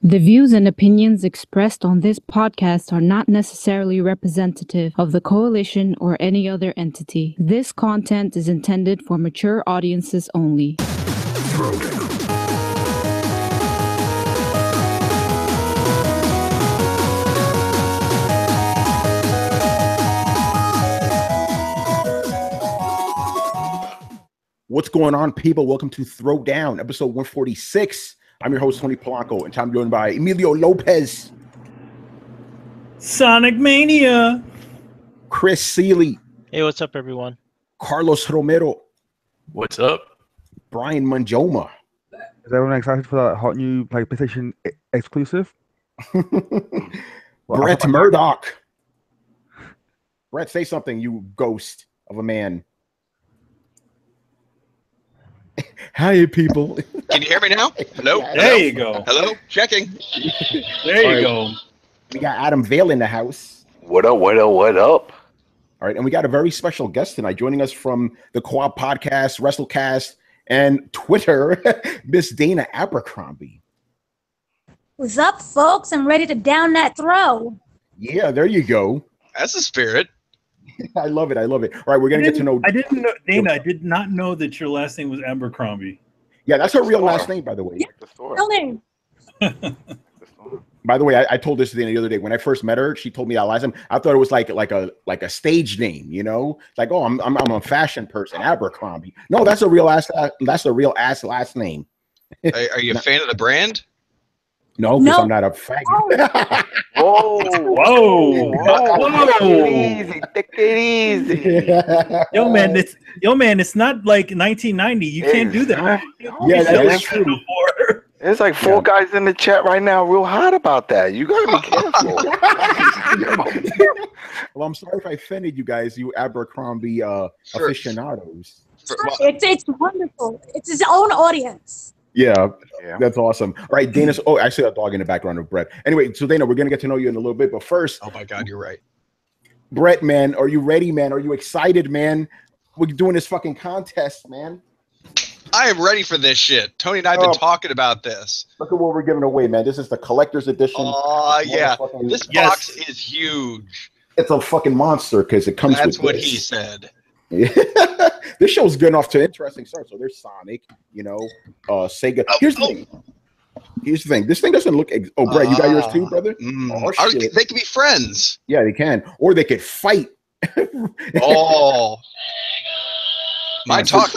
The views and opinions expressed on this podcast are not necessarily representative of the coalition or any other entity. This content is intended for mature audiences only. Throwdown. What's going on, people? Welcome to Throwdown, episode 146. I'm your host, Tony Polanco, and I'm joined by Emilio Lopez, Sonic Mania, Chris Seeley. Hey, what's up, everyone? Carlos Romero. What's up? Brian Manjoma. Is everyone excited for that hot new PlayStation exclusive? Brett Murdoch. Brett, say something, you ghost of a man. Hi, people. Can you hear me now? Hello? There you go. Hello? Checking. There you go. We got Adam Vale in the house. What up, what up, what up? All right, and we got a very special guest tonight joining us from the Co-op Podcast, WrestleCast, and Twitter, Miss Dana Abercrombie. What's up, folks? I'm ready to down that throw. Yeah, there you go. That's the spirit. I love it. I love it. All right, we're going to get to know... I didn't know, Dana, I did not know that your last name was Abercrombie. Yeah, that's her real last name, by the way. Real name. By the way, I told this to Dana the other day. When I first met her, she told me that last name. I thought it was like a stage name, you know? Like, oh, I'm a fashion person, Abercrombie. No, that's a real ass last name. Are you a fan of the brand? No, because I'm not a faggot. Whoa, whoa, whoa. Take it easy. Yo, man, it's not like 1990. You can't do that. Yeah, that is true. There's like four guys in the chat right now real hot about that. You gotta be careful. Well, I'm sorry if I offended you guys, you Abercrombie aficionados. It's wonderful. It's his own audience. Yeah, that's awesome. All right, Dana's. Oh, I see a dog in the background of Brett. Anyway, so Dana, we're gonna get to know you in a little bit, but first, oh my God, you're right. Brett, man, are you ready, man? Are you excited, man? We're doing this fucking contest, man. I am ready for this shit. Tony and I have been talking about this. Look at what we're giving away, man. This is the collector's edition. Oh, yeah. This box is huge. It's a fucking monster because it comes with That's what this. he said. This show's good enough to interesting start. So there's Sonic, you know, Sega. Here's the thing. This thing doesn't look. Oh, Brett, you got yours too, brother? Oh, shit. They can be friends. Yeah, they can, or they could fight. Oh, mine talk.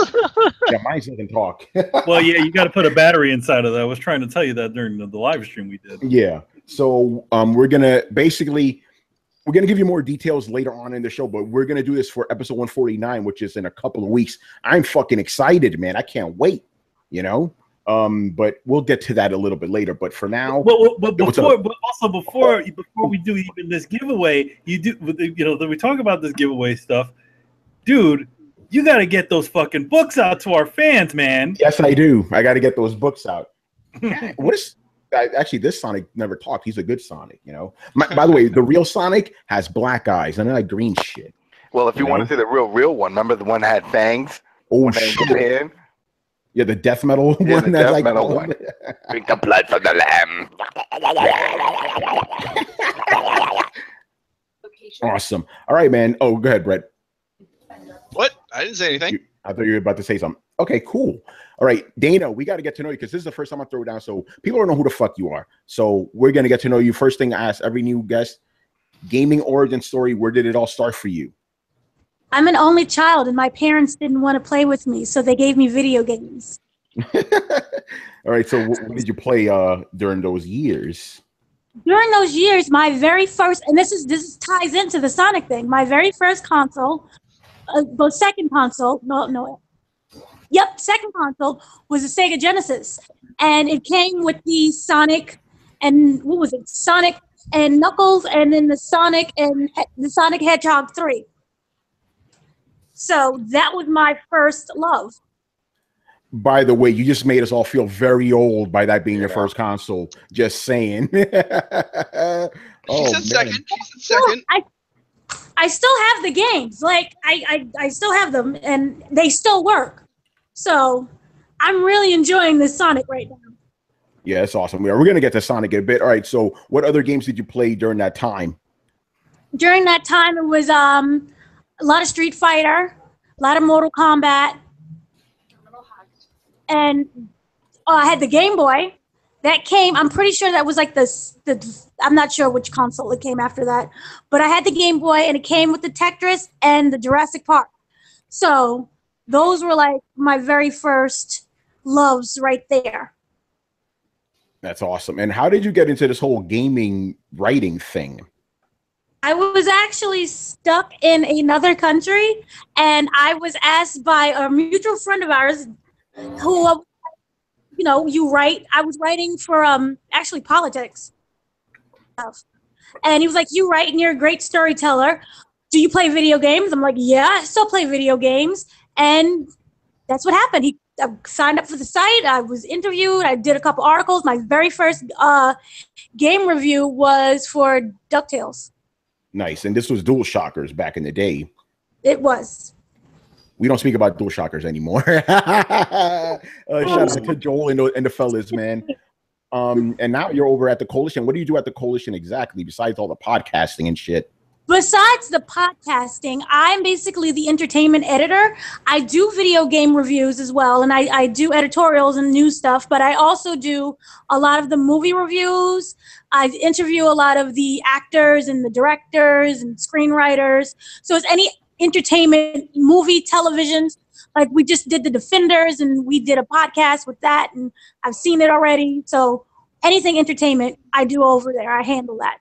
Yeah, mine doesn't talk. Well, yeah, you got to put a battery inside of that. I was trying to tell you that during the live stream we did. Yeah. So we're gonna give you more details later on in the show, but we're gonna do this for episode 149, which is in a couple of weeks. I'm fucking excited, man. I can't wait. You know. But we'll get to that a little bit later. But for now, but before we do even this giveaway, we talk about this giveaway stuff, dude. You got to get those fucking books out to our fans, man. Yes, I do. I got to get those books out. Actually, this Sonic never talked. He's a good Sonic, you know. By the way, the real Sonic has black eyes and like green shit. Well, if you want to see the real one, remember the one that had fangs? Oh, shit. Yeah, the death metal one. The death metal one. Drink the blood from the lamb. Awesome. All right, man. Oh, go ahead, Brett. What? I didn't say anything. I thought you were about to say something. Okay, cool. All right, Dana, we got to get to know you because this is the first time I throw it down, so people don't know who the fuck you are. So we're going to get to know you. First thing I ask every new guest, gaming origin story, where did it all start for you? I'm an only child, and my parents didn't want to play with me, so they gave me video games. All right, so what did you play during those years? During those years, my very first, and this ties into the Sonic thing, my very first console, second console was a Sega Genesis, and it came with the Sonic and what was it? Sonic and Knuckles, and then the Sonic Hedgehog 3. So that was my first love. By the way, you just made us all feel very old by that being your first console. Just saying. She said second. I still have the games. Like I still have them, and they still work. So I'm really enjoying this Sonic right now. Yeah, that's awesome. We're going to get to Sonic in a bit. All right, so what other games did you play during that time? During that time, it was a lot of Street Fighter, a lot of Mortal Kombat, and I had the Game Boy. That came, I'm pretty sure that was like I'm not sure which console it came after that, but I had the Game Boy, and it came with the Tetris and the Jurassic Park. So those were like my very first loves right there. That's awesome. And how did you get into this whole gaming writing thing? I was actually stuck in another country, and I was asked by a mutual friend of ours who, you write. I was writing for actually politics stuff. And he was like, you write and you're a great storyteller. Do you play video games? I'm like, yeah, I still play video games. And that's what happened. I signed up for the site. I was interviewed. I did a couple articles. My very first game review was for DuckTales. Nice. And this was Dual Shockers back in the day. It was. We don't speak about Dual Shockers anymore. Shout out to Joel and the fellas, man. And now you're over at the Coalition. What do you do at the Coalition exactly, besides all the podcasting and shit? Besides the podcasting, I'm basically the entertainment editor. I do video game reviews as well, and I do editorials and news stuff, but I also do a lot of the movie reviews. I interview a lot of the actors and the directors and screenwriters. So it's any entertainment, movie, television. Like we just did The Defenders, and we did a podcast with that, and I've seen it already. So anything entertainment, I do over there. I handle that.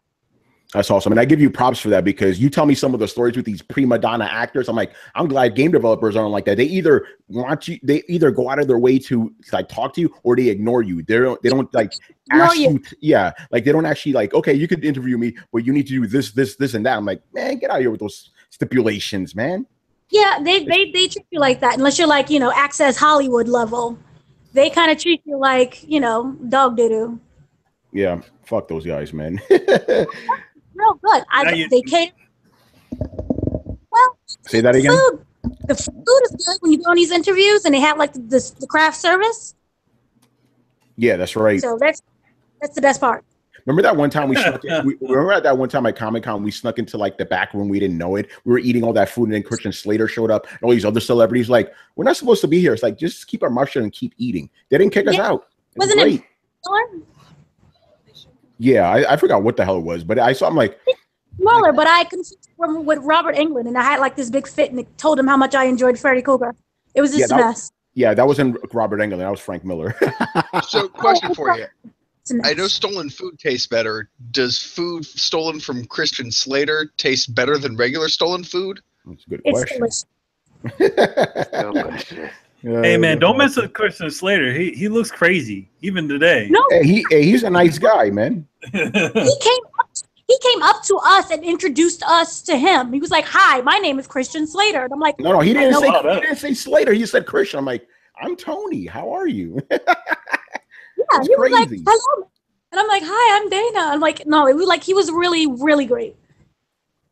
That's awesome. And I give you props for that, because you tell me some of the stories with these prima donna actors. I'm like, I'm glad game developers aren't like that. They either go out of their way to like talk to you, or they ignore you. They don't like ask you. Yeah. Like they don't actually like, okay, you could interview me, but you need to do this, and that. I'm like, man, get out of here with those stipulations, man. Yeah, they treat you like that, unless you're like, Access Hollywood level. They kind of treat you like, dog doo-doo. Yeah. Fuck those guys, man. Real good. They cater. Well, say that again. The food is good when you go on these interviews, and they have like the craft service. Yeah, that's right. So that's the best part. Remember that one time remember at that one time at Comic-Con, we snuck into like the back room. We didn't know it. We were eating all that food, and then Christian Slater showed up, and all these other celebrities like, we're not supposed to be here. It's like, just keep our mouth shut and keep eating. They didn't kick us out. Wasn't it? Great. Yeah, I forgot what the hell it was, but I saw him like smaller, but I confused him with Robert Englund, and I had like this big fit, and it told him how much I enjoyed Freddy Krueger. It was just a mess. Yeah, that wasn't Robert Englund. That was Frank Miller. So, question for you. I know stolen food tastes better. Does food stolen from Christian Slater taste better than regular stolen food? That's a good question. It's delicious. Hey man, don't mess with Christian Slater. He looks crazy even today. No, he's a nice guy, man. He came up to us and introduced us to him. He was like, "Hi, my name is Christian Slater," and I'm like, "No, he didn't say Slater. He said Christian." I'm like, "I'm Tony. How are you?" Yeah, he was like, "Hello," and I'm like, "Hi, I'm Dana." I'm like, "No," it was like he was really, really great.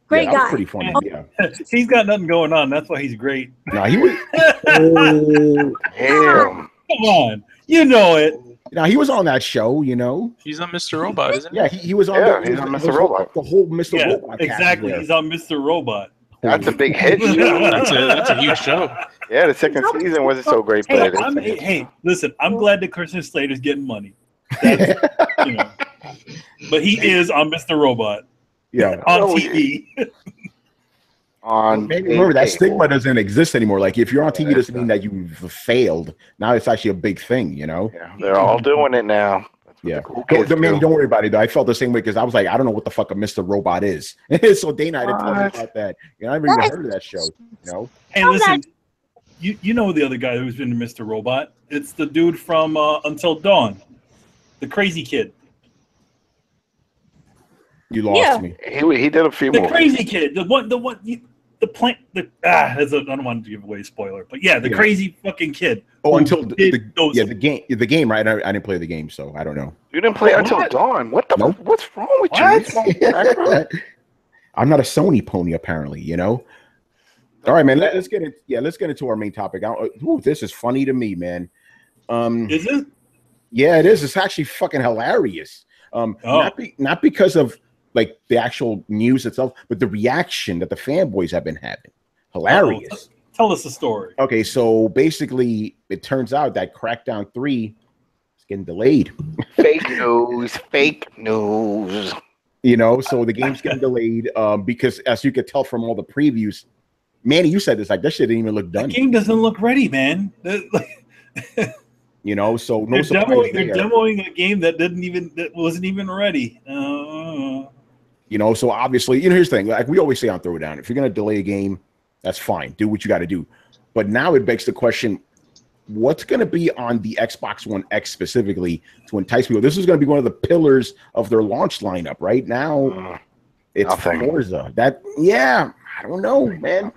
Great guy. Pretty funny. Yeah, he's got nothing going on. That's why he's great. No, he was. Damn. Come on, you know it. Now he was on that show, He's on Mr. Robot, isn't he? Yeah, he was on. Yeah, he's on Mr. Robot. The whole Mr. Robot. Exactly. He's on Mr. Robot. That's a big hit. That's a huge show. Yeah, the second season wasn't so great, but hey, listen, I'm glad that Christian Slater's getting money. That's, but he is on Mr. Robot. Yeah, on TV. Remember that stigma doesn't exist anymore. Like if you're on TV, doesn't mean that you've failed. Now it's actually a big thing, Yeah, they're all doing it now. Yeah, don't worry about it though. I felt the same way because I was like, I don't know what the fuck a Mr. Robot is. So Dana, I didn't tell me about that. I never even heard of that show. Hey, listen, you know the other guy who's been Mr. Robot? It's the dude from Until Dawn, the crazy kid. You lost me. He did a few more. The crazy kid, the plant. I don't want to give away a spoiler, but yeah, the crazy fucking kid. Oh, until the game, right? I didn't play the game, so I don't know. You didn't play Until Dawn. What the? Nope. What's wrong with you? I'm not a Sony pony, apparently. All right, man. Let's get into our main topic. This is funny to me, man. Is it? Yeah, it is. It's actually fucking hilarious. Not because of like the actual news itself, but the reaction that the fanboys have been having. Hilarious. Tell us the story. Okay, so basically, it turns out that Crackdown 3 is getting delayed. Fake news. Fake news. You know, so the game's getting delayed because, as you could tell from all the previews, Manny, you said this, like, that shit didn't even look done. The game doesn't look ready, man. You know, so no surprise there. You're demoing a game that wasn't even ready. You know, so obviously, you know, here's the thing. Like we always say on Throwdown, if you're going to delay a game, that's fine. Do what you got to do. But now it begs the question, what's going to be on the Xbox One X specifically to entice people? This is going to be one of the pillars of their launch lineup. Right now, it's Forza. I don't know, man.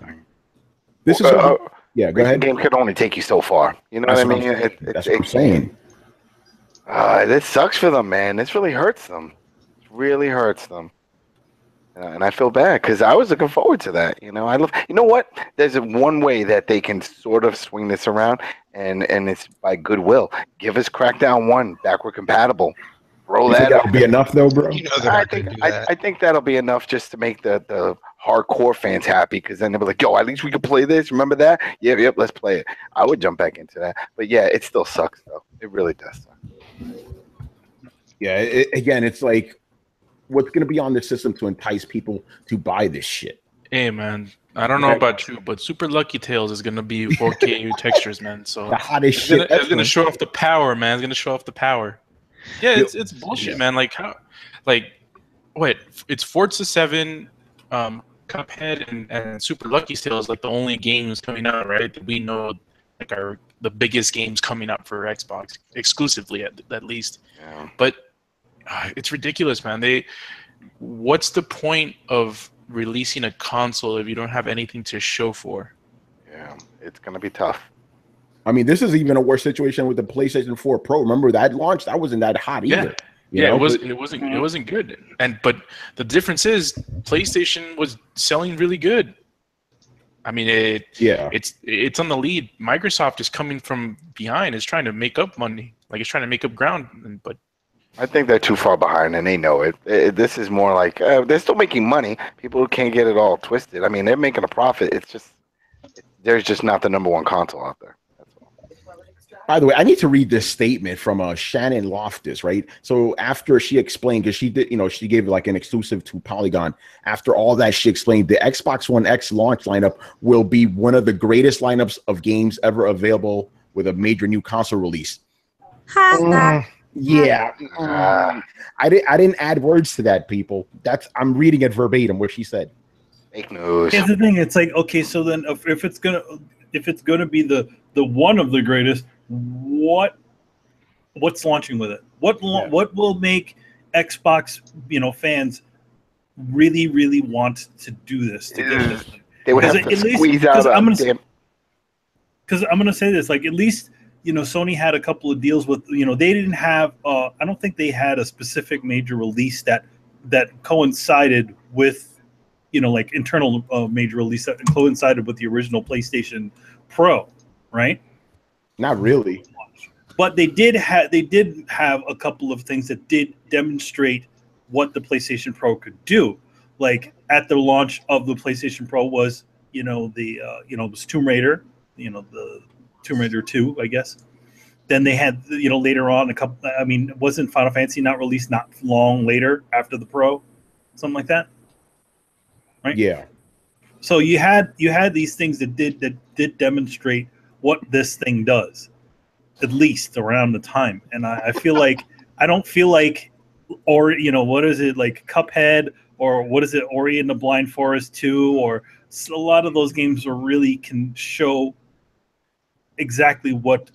This is go ahead. The game could only take you so far. You know what I mean? That's what I'm saying. This sucks for them, man. This really hurts them. It really hurts them. And I feel bad because I was looking forward to that. You know, you know what? There's one way that they can sort of swing this around, and it's by goodwill. Give us Crackdown 1 backward compatible. Roll that. That'll be enough, though, bro. You know I think that'll be enough just to make the hardcore fans happy, because then they'll be like, "Yo, at least we can play this. Remember that? Yep, let's play it." I would jump back into that, but yeah, it still sucks though. It really does suck. Yeah, again, it's like, what's going to be on the system to entice people to buy this shit? Hey, man, I don't know about you, but Super Lucky Tales is going to be 4K textures, man. So the hottest shit. It's going to show off the power, man. It's going to show off the power. Yeah, it's bullshit, man. Like how, it's Forza 7, Cuphead, and Super Lucky Tales, like the only games coming out, right? That we know, like, are the biggest games coming up for Xbox exclusively, at least. Yeah. But it's ridiculous, man. What's the point of releasing a console if you don't have anything to show for? Yeah, it's gonna be tough. I mean, this is even a worse situation with the PlayStation 4 Pro. Remember that launch? That wasn't that hot either. Yeah, it wasn't good. But the difference is PlayStation was selling really good. I mean, it's on the lead. Microsoft is coming from behind. It's trying to make up money. Like, it's trying to make up ground, but I think they're too far behind, and they know it. This is more like they're still making money. People can't get it all twisted. I mean, they're making a profit. It's just there's just not the #1 console out there. That's all. By the way, I need to read this statement from Shannon Loftus, right? So after she explained, because she did, she gave like an exclusive to Polygon. After all that, she explained the Xbox One X launch lineup will be one of the greatest lineups of games ever available with a major new console release. Yeah, I didn't add words to that, people. I'm reading it verbatim where she said. Fake news. Here's the thing: it's like, okay, so then if it's gonna be the one of the greatest, what's launching with it? What will make Xbox fans really want to do this? To get this thing? They would have to squeeze out. Because I'm gonna say this, like, at least. Sony had a couple of deals with, they didn't have, I don't think they had a specific major release that coincided with, like internal major release that coincided with the original PlayStation Pro, right? Not really. But they did have a couple of things that did demonstrate what the PlayStation Pro could do. Like at the launch of the PlayStation Pro was, it was Tomb Raider, the Tomb Raider 2, I guess. Then they had, later on wasn't Final Fantasy not released not long later after the Pro, something like that, right? Yeah. So you had these things that did demonstrate what this thing does, at least around the time. And I feel like I don't feel like, or what is it, like Cuphead, or what is it, Ori and the Blind Forest 2, or a lot of those games really can show exactly what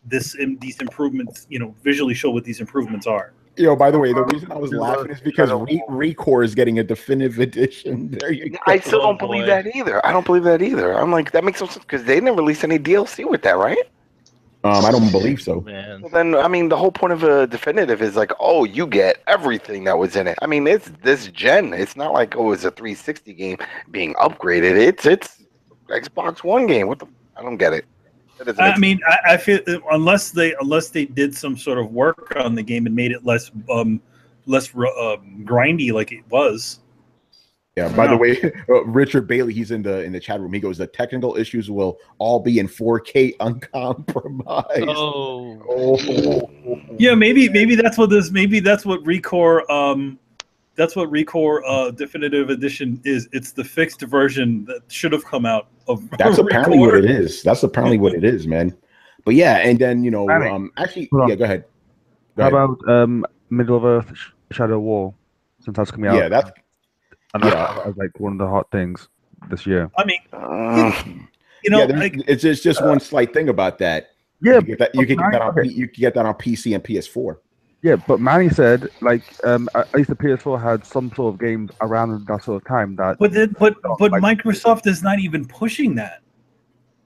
these improvements, visually show what these improvements are. By the way, the reason I was laughing is because Recore is getting a definitive edition. There you go. I still don't believe that either. I don't believe that either. I'm like, that makes no sense because they didn't release any DLC with that, right? I don't believe so. Man. Well, then, the whole point of a definitive is like, oh, you get everything that was in it. I mean, it's this gen. It's not like, oh, it's a 360 game being upgraded. It's Xbox One game. I don't get it. I mean, I feel unless they did some sort of work on the game and made it less grindy like it was. Yeah. By the way, Richard Bailey, he's in the chat room. He goes, the technical issues will all be in 4K uncompromised. Oh. Yeah, maybe that's what Recore Definitive Edition is. It's the fixed version that should have come out of. That's apparently what it is. That's apparently what it is, man. But yeah, and then actually, yeah, go ahead. How about Middle of Earth Shadow War? Since that's coming out. Yeah, that's. As like one of the hot things this year. I mean, it's just one slight thing about that. Yeah, you can get that on PC and PS4. Yeah, but Manny said like at least the PS4 had some sort of games around that sort of time. But Microsoft is not even pushing that.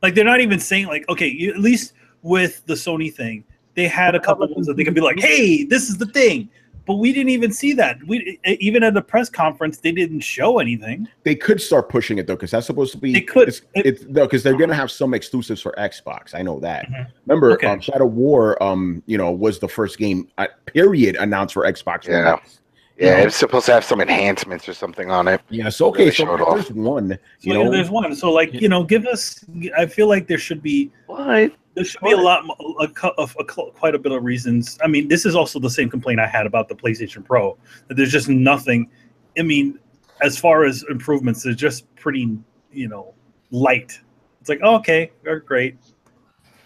Like they're not even saying like, okay, at least with the Sony thing, they had a couple of ones that they could be like, hey, this is the thing. But we didn't even see that. We even at the press conference, they didn't show anything. They could start pushing it though, because that's supposed to be. They could. Because they're gonna have some exclusives for Xbox. I know that. Mm-hmm. Remember, Shadow War, was the first game period announced for Xbox. Yeah. It's supposed to have some enhancements or something on it. Yeah. So okay, so there's one. There's one. So like give us. I feel like there should be. What? There should be quite a bit of reasons. I mean, this is also the same complaint I had about the PlayStation Pro. That there's just nothing. I mean, as far as improvements, they're just pretty, light. It's like, oh, okay, great.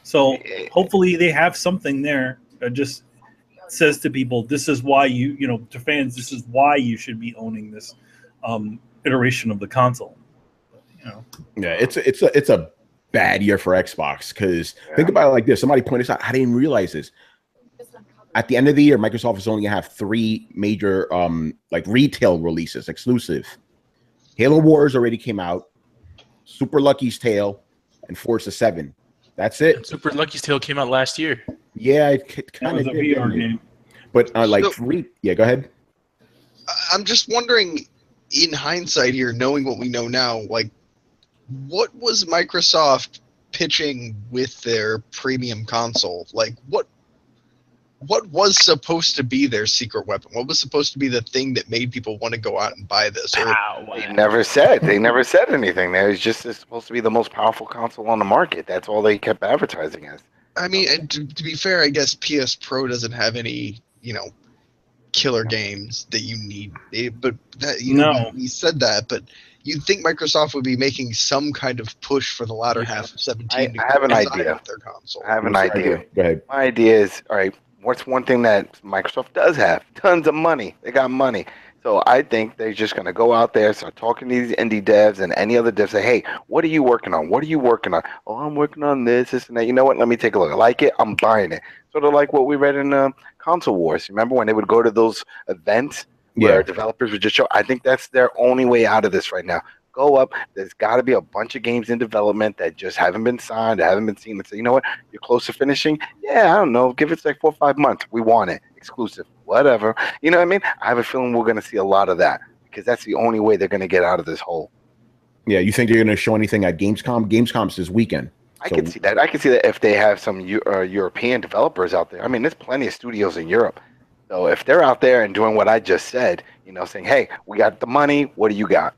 So hopefully they have something there that just says to people, this is why to fans, this is why you should be owning this iteration of the console. Yeah, it's a bad year for Xbox because think about it like this. Somebody pointed this out. I didn't realize this. At the end of the year, Microsoft is only gonna have 3 major retail releases, exclusive. Halo Wars already came out, Super Lucky's Tale, and Forza 7. That's it. Super Lucky's Tale came out last year. Yeah, it kind of a VR game. But go ahead. I'm just wondering, in hindsight here, knowing what we know now, like, what was Microsoft pitching with their premium console? Like, what was supposed to be their secret weapon? What was supposed to be the thing that made people want to go out and buy this? They never said. They never said anything. It was just supposed to be the most powerful console on the market. That's all they kept advertising as. I mean, to be fair, I guess PS Pro doesn't have any, killer games that you need. We said that, but you'd think Microsoft would be making some kind of push for the latter half of 17. I have an idea. Their console. I have an idea. Go ahead. My idea is, all right, what's one thing that Microsoft does have? Tons of money. They got money. So I think they're just going to go out there, start talking to these indie devs and any other devs, say, hey, what are you working on? What are you working on? Oh, I'm working on this, and that. You know what? Let me take a look. I like it. I'm buying it. Sort of like what we read in Console Wars. Remember when they would go to those events where developers would just show? I think that's their only way out of this right now. Go up. There's got to be a bunch of games in development that just haven't been signed, that haven't been seen. And say, you know what? You're close to finishing. Yeah, I don't know. Give it like 4 or 5 months. We want it. Exclusive. Whatever. You know what I mean? I have a feeling we're going to see a lot of that because that's the only way they're going to get out of this hole. Yeah, you think they're going to show anything at Gamescom? Gamescom's this weekend. I can see that. I can see that if they have some European developers out there. I mean, there's plenty of studios in Europe. So if they're out there and doing what I just said, saying, hey, we got the money. What do you got?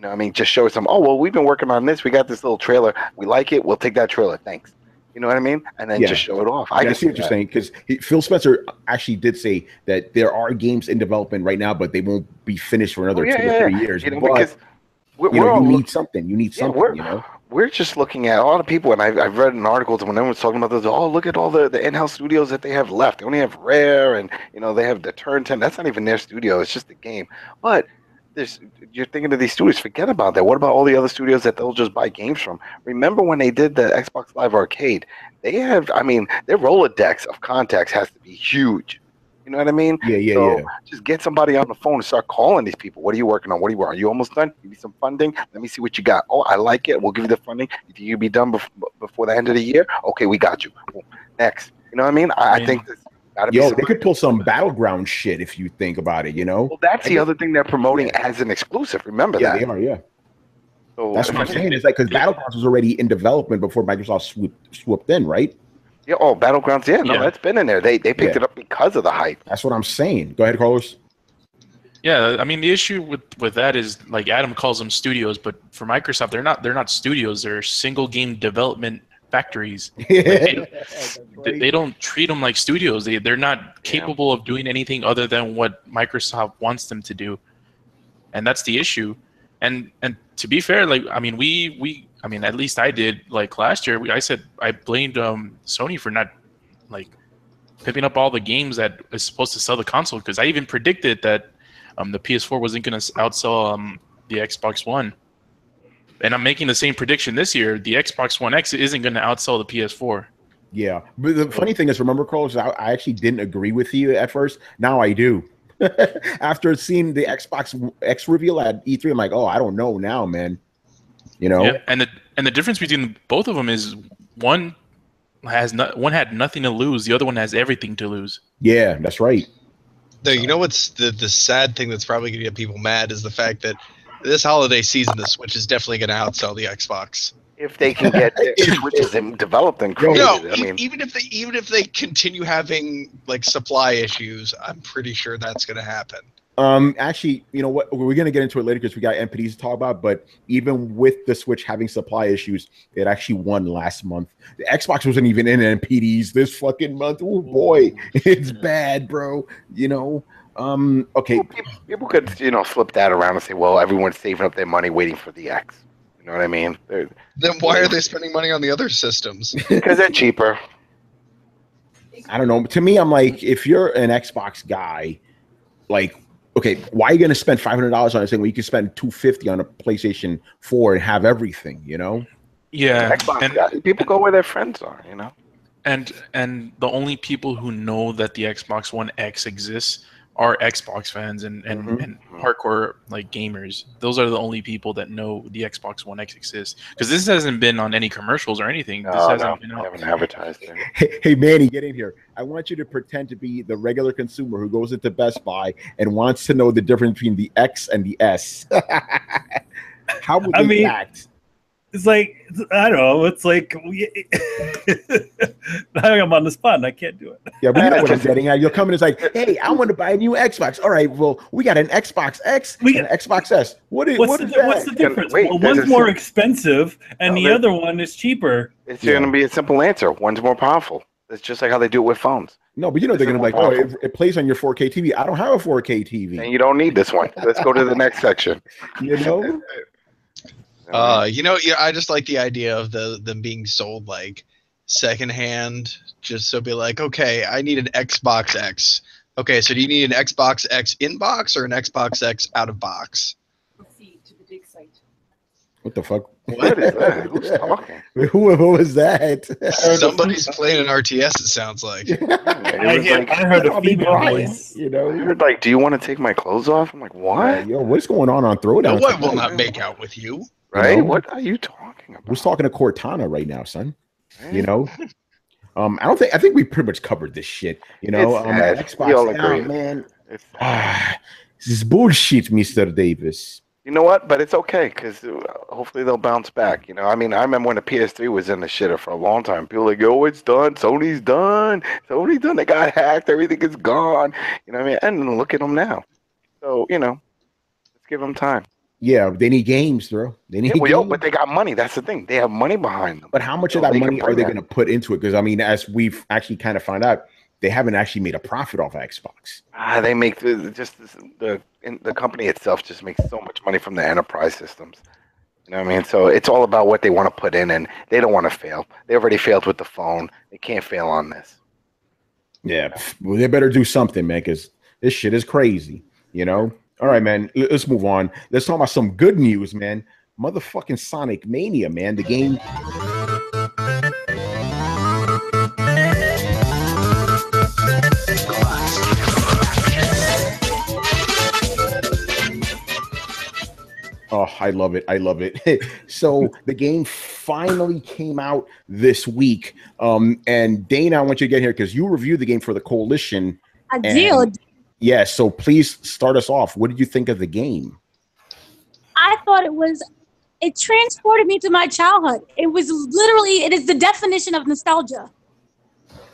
I mean, just show some, oh, well, we've been working on this. We got this little trailer. We like it. We'll take that trailer. Thanks. You know what I mean? And then just show it off. I can see what you're saying because Phil Spencer actually did say that there are games in development right now, but they won't be finished for another 2 or 3 years. Because you need something. You need something, We're just looking at a lot of people, and I've read in articles when everyone's talking about this, oh, look at all the in-house studios that they have left. They only have Rare, and, they have the Turn 10. That's not even their studio. It's just a game. But you're thinking of these studios, forget about that. What about all the other studios that they'll just buy games from? Remember when they did the Xbox Live Arcade? They have, their Rolodex of contacts has to be huge. You know what I mean? Yeah. Just get somebody on the phone and start calling these people. What are you working on? Are you almost done? Give me some funding. Let me see what you got. Oh, I like it. We'll give you the funding. You think you'll be done before the end of the year? Okay, we got you. Next. You know what I mean? I think this. They could pull some Battleground shit if you think about it, Well, that's the other thing they're promoting as an exclusive. Remember that. They are, So that's what I'm saying. It's like because Battlegrounds was already in development before Microsoft swooped in, right? Yeah. Oh, Battlegrounds. Yeah. No, that's been in there. They picked it up because of the hype. That's what I'm saying. Go ahead, Carlos. Yeah, I mean the issue with that is like Adam calls them studios, but for Microsoft they're not studios. They're single game development factories. Like, they don't treat them like studios. They're not capable of doing anything other than what Microsoft wants them to do, and that's the issue. And to be fair, like I mean I mean at least I did like last year. I said I blamed Sony for not like picking up all the games that is supposed to sell the console, because I even predicted that the PS4 wasn't going to outsell the Xbox One. And I'm making the same prediction this year. The Xbox One X isn't going to outsell the PS4. Yeah. But the funny thing is, remember, Carlos, I actually didn't agree with you at first. Now I do. After seeing the Xbox X reveal at E3, I'm like, oh, I don't know now, man. You know? Yeah. And the difference between both of them is one had nothing to lose. The other one has everything to lose. Yeah, that's right. No, you know what's the sad thing that's probably going to get people mad is the fact that this holiday season, the Switch is definitely going to outsell the Xbox. If they can get Switches developed and created. No, I mean, even if they continue having like supply issues, I'm pretty sure that's going to happen. Actually, you know what? We're gonna get into it later because we got NPDs to talk about. But even with the Switch having supply issues, it actually won last month. The Xbox wasn't even in NPDs this fucking month. Oh boy, it's bad, bro. You know. Okay. People could flip that around and say, well, everyone's saving up their money waiting for the X. You know what I mean? Then why are they spending money on the other systems? Because they're cheaper. I don't know. To me, I'm like, if you're an Xbox guy, like. Okay, why are you going to spend $500 on a thing when you can spend $250 on a PlayStation 4 and have everything? You know? Yeah, and people go where their friends are. You know, and the only people who know that the Xbox One X exists are Xbox fans and hardcore like gamers. Those are the only people that know the Xbox One X exists, because this hasn't been on any commercials or anything. This hasn't been out. I haven't advertised it. Hey, Manny, get in here. I want you to pretend to be the regular consumer who goes into Best Buy and wants to know the difference between the X and the S. How would they act? It's like, I don't know. It's like, I'm on the spot and I can't do it. Yeah, but you know what I'm getting at. You'll come in and it's like, hey, I want to buy a new Xbox. All right, well, we got an Xbox X and an Xbox S. What's the difference? Well, one's more expensive and the other one is cheaper. It's going to be a simple answer. One's more powerful. It's just like how they do it with phones. No, but they're going to be like, oh, it plays on your 4K TV. I don't have a 4K TV. And you don't need this one. Let's go to the next section. You know? I just like the idea of them being sold like secondhand, just so be like, okay, I need an Xbox X. Okay, so do you need an Xbox X in box or an Xbox X out of box? Proceed to the dig site. What the fuck? What is that? Who's talking? Who was that? Somebody's playing an RTS, it sounds like. I heard a female voice. You know, I heard like, do you want to take my clothes off? I'm like, what? Yo, what's going on Throwdown? No one will not make out with you. Right? You know? What are you talking about? Who's talking to Cortana right now, son? Right. You know? I think we pretty much covered this shit. You know, Xbox. We all agree. Man. This is bullshit, Mr. Davis. You know what? But it's okay, because hopefully they'll bounce back. You know, I mean, I remember when the PS3 was in the shitter for a long time. People were like, oh, it's done. Sony's done. Sony's done. They got hacked. Everything is gone. You know what I mean? And look at them now. So, let's give them time. Yeah, they need games, bro. They need games. But they got money. That's the thing. They have money behind them. But how much of that money are they going to put into it? Because, I mean, as we've actually kind of found out, they haven't actually made a profit off of Xbox. They make the company itself just makes so much money from the enterprise systems. You know what I mean? So it's all about what they want to put in, and they don't want to fail. They already failed with the phone. They can't fail on this. Yeah, well, they better do something, man, because this shit is crazy, you know? All right, man, let's move on. Let's talk about some good news, man. Motherfucking Sonic Mania, man. The game... Oh, I love it. I love it. So the game finally came out this week. And Dana, I want you to get here because you reviewed the game for the Coalition. I did. Yeah, so please start us off. What did you think of the game? I thought it was it transported me to my childhood. It is the definition of nostalgia.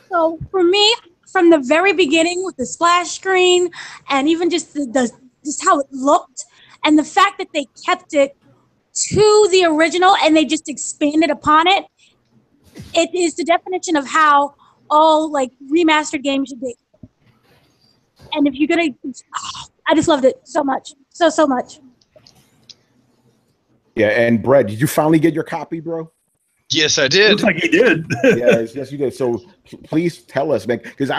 So for me, from the very beginning with the splash screen and even just just how it looked and the fact that they kept it to the original and they just expanded upon it, it is the definition of how all like remastered games should be. And if you're gonna, I just loved it so much, so much. Yeah, and Brett, did you finally get your copy, bro? Yes, I did. Looks like he did. Yes, you did. So please tell us, man, because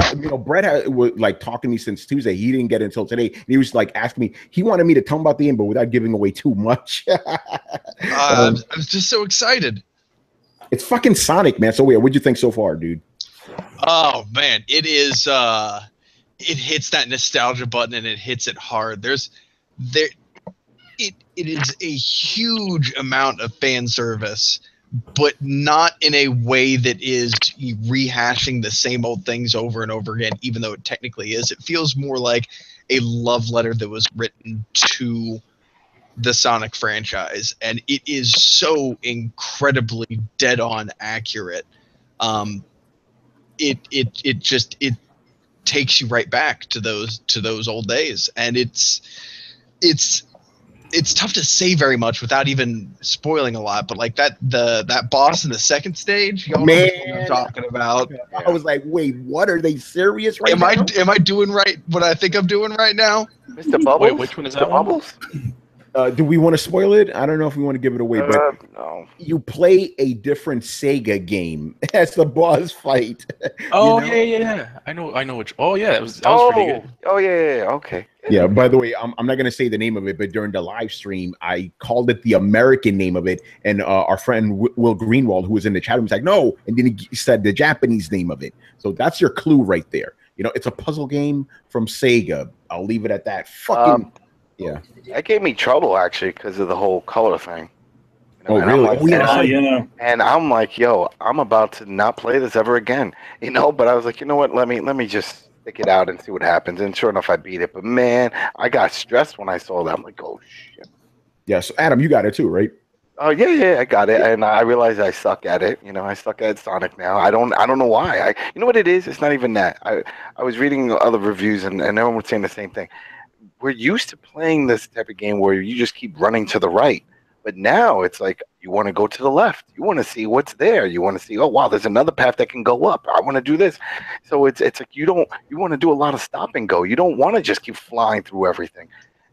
Brett was like talking to me since Tuesday. He didn't get it until today. And he was like asking me. He wanted me to tell him about the game, but without giving away too much. I was just so excited. It's fucking Sonic, man. So what'd you think so far, dude? Oh man, it is. It hits that nostalgia button and it hits it hard. It is a huge amount of fan service, but not in a way that is rehashing the same old things over and over again, even though it technically is. It feels more like a love letter that was written to the Sonic franchise, and it is so incredibly dead on accurate. It takes you right back to those old days, and it's tough to say very much without even spoiling a lot, but like that boss in the second stage, y'all know what I'm talking about. I was like, wait, what? Are they serious right now? Am I doing right what I think I'm doing right now? Mr. Bubbles? Wait, which one is that? Bubbles? Do we want to spoil it? I don't know if we want to give it away, but no. You play a different Sega game as the boss fight. Oh, yeah. I know which. Oh, yeah, that was pretty good. Oh, yeah. Okay. Yeah, by the way, I'm not going to say the name of it, but during the live stream, I called it the American name of it. And our friend Will Greenwald, who was in the chat room, was like, no. And then he said the Japanese name of it. So that's your clue right there. It's a puzzle game from Sega. I'll leave it at that. Fucking, yeah. That gave me trouble, actually, because of the whole color thing. Oh, really? And I'm like, yo, I'm about to not play this ever again. But I was like, you know what? Let me just stick it out and see what happens. And sure enough, I beat it. But man, I got stressed when I saw that. I'm like, oh shit. Yeah. So Adam, you got it too, right? Oh yeah, I got it. And I realized I suck at it. I suck at Sonic now. I don't know why. You know what it is? It's not even that. I was reading other reviews and everyone was saying the same thing. We're used to playing this type of game where you just keep running to the right. But now it's like you want to go to the left. You want to see what's there. You want to see, oh wow, there's another path that can go up. I want to do this. So it's like you want to do a lot of stop and go. You don't want to just keep flying through everything.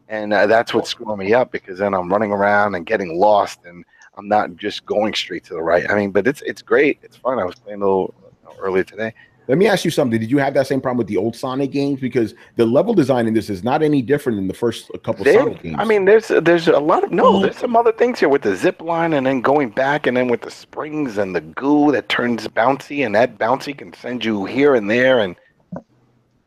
And that's what's screwing me up, because then I'm running around and getting lost, and I'm not just going straight to the right. I mean, but it's great. It's fun. I was playing a little earlier today. Let me ask you something. Did you have that same problem with the old Sonic games? Because the level design in this is not any different than the first couple Sonic games. I mean, there's a lot of there's some other things here with the zip line and then going back, and then with the springs and the goo that turns bouncy, and that bouncy can send you here and there, and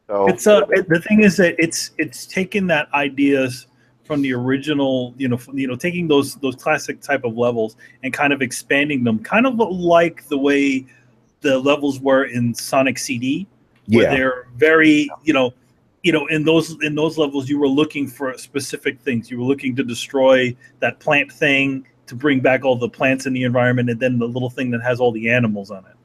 so it's the thing is that it's taken that ideas from the original, taking those classic type of levels and kind of expanding them, kind of like the way the levels were in Sonic CD, where they're very, in those levels you were looking for specific things. You were looking to destroy that plant thing to bring back all the plants in the environment, and then the little thing that has all the animals on it.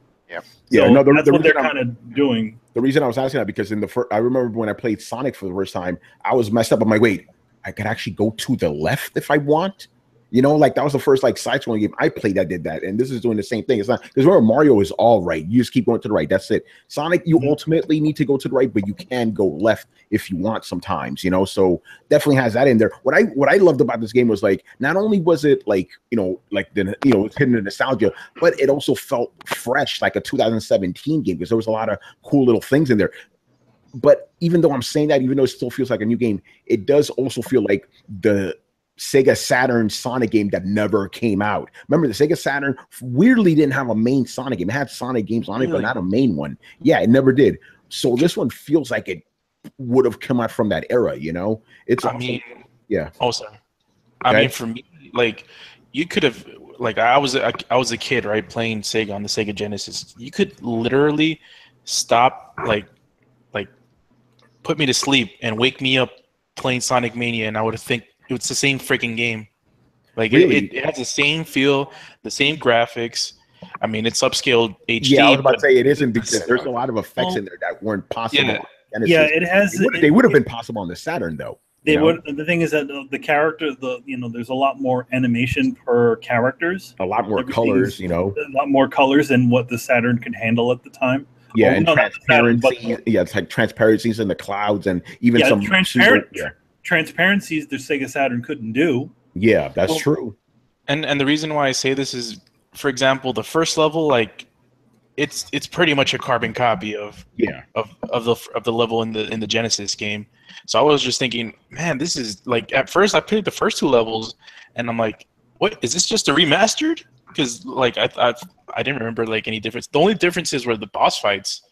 Yeah, so that's what they're kind of doing. The reason I was asking that, because I remember when I played Sonic for the first time, I was messed up. I'm like, wait, I could actually go to the left if I want. Like that was the first side-scrolling game I played that did that, and this is doing the same thing. It's not, because remember, Mario is all right. You just keep going to the right. That's it. Sonic, you ultimately need to go to the right, but you can go left if you want sometimes. So definitely has that in there. What I loved about this game was not only was it it's hitting the nostalgia, but it also felt fresh, like a 2017 game, because there was a lot of cool little things in there. But even though I'm saying that, even though it still feels like a new game, it does also feel like the Sega Saturn Sonic game that never came out. Remember, the Sega Saturn weirdly didn't have a main Sonic game. It had Sonic games on it, but not a main one. Yeah, it never did. So this one feels like it would have come out from that era, It's yeah. Also, I mean, for me, you could have, I was a kid, right, playing Sega on the Sega Genesis. You could literally stop, put me to sleep and wake me up playing Sonic Mania, and I would think it's the same freaking game. Like Really? it has the same feel, the same graphics. I mean, it's upscaled HD. Yeah, I was about to say it isn't because there's a lot of effects in there that weren't possible. Yeah. On Yeah, it has. They would have been possible on the Saturn, though. They would. The thing is that the character, there's a lot more animation per characters. A lot more colors, a lot more colors than what the Saturn could handle at the time. Yeah, and transparency. It's like transparencies in the clouds, and even some transparencies the Sega Saturn couldn't do. Yeah, that's true. And the reason why I say this is, for example, the first level, like it's pretty much a carbon copy of the level in the Genesis game. So I was just thinking, man, this is like, at first I played the first 2 levels, and I'm like, what is this, just a remastered? Because like I didn't remember like any difference. The only differences were the boss fights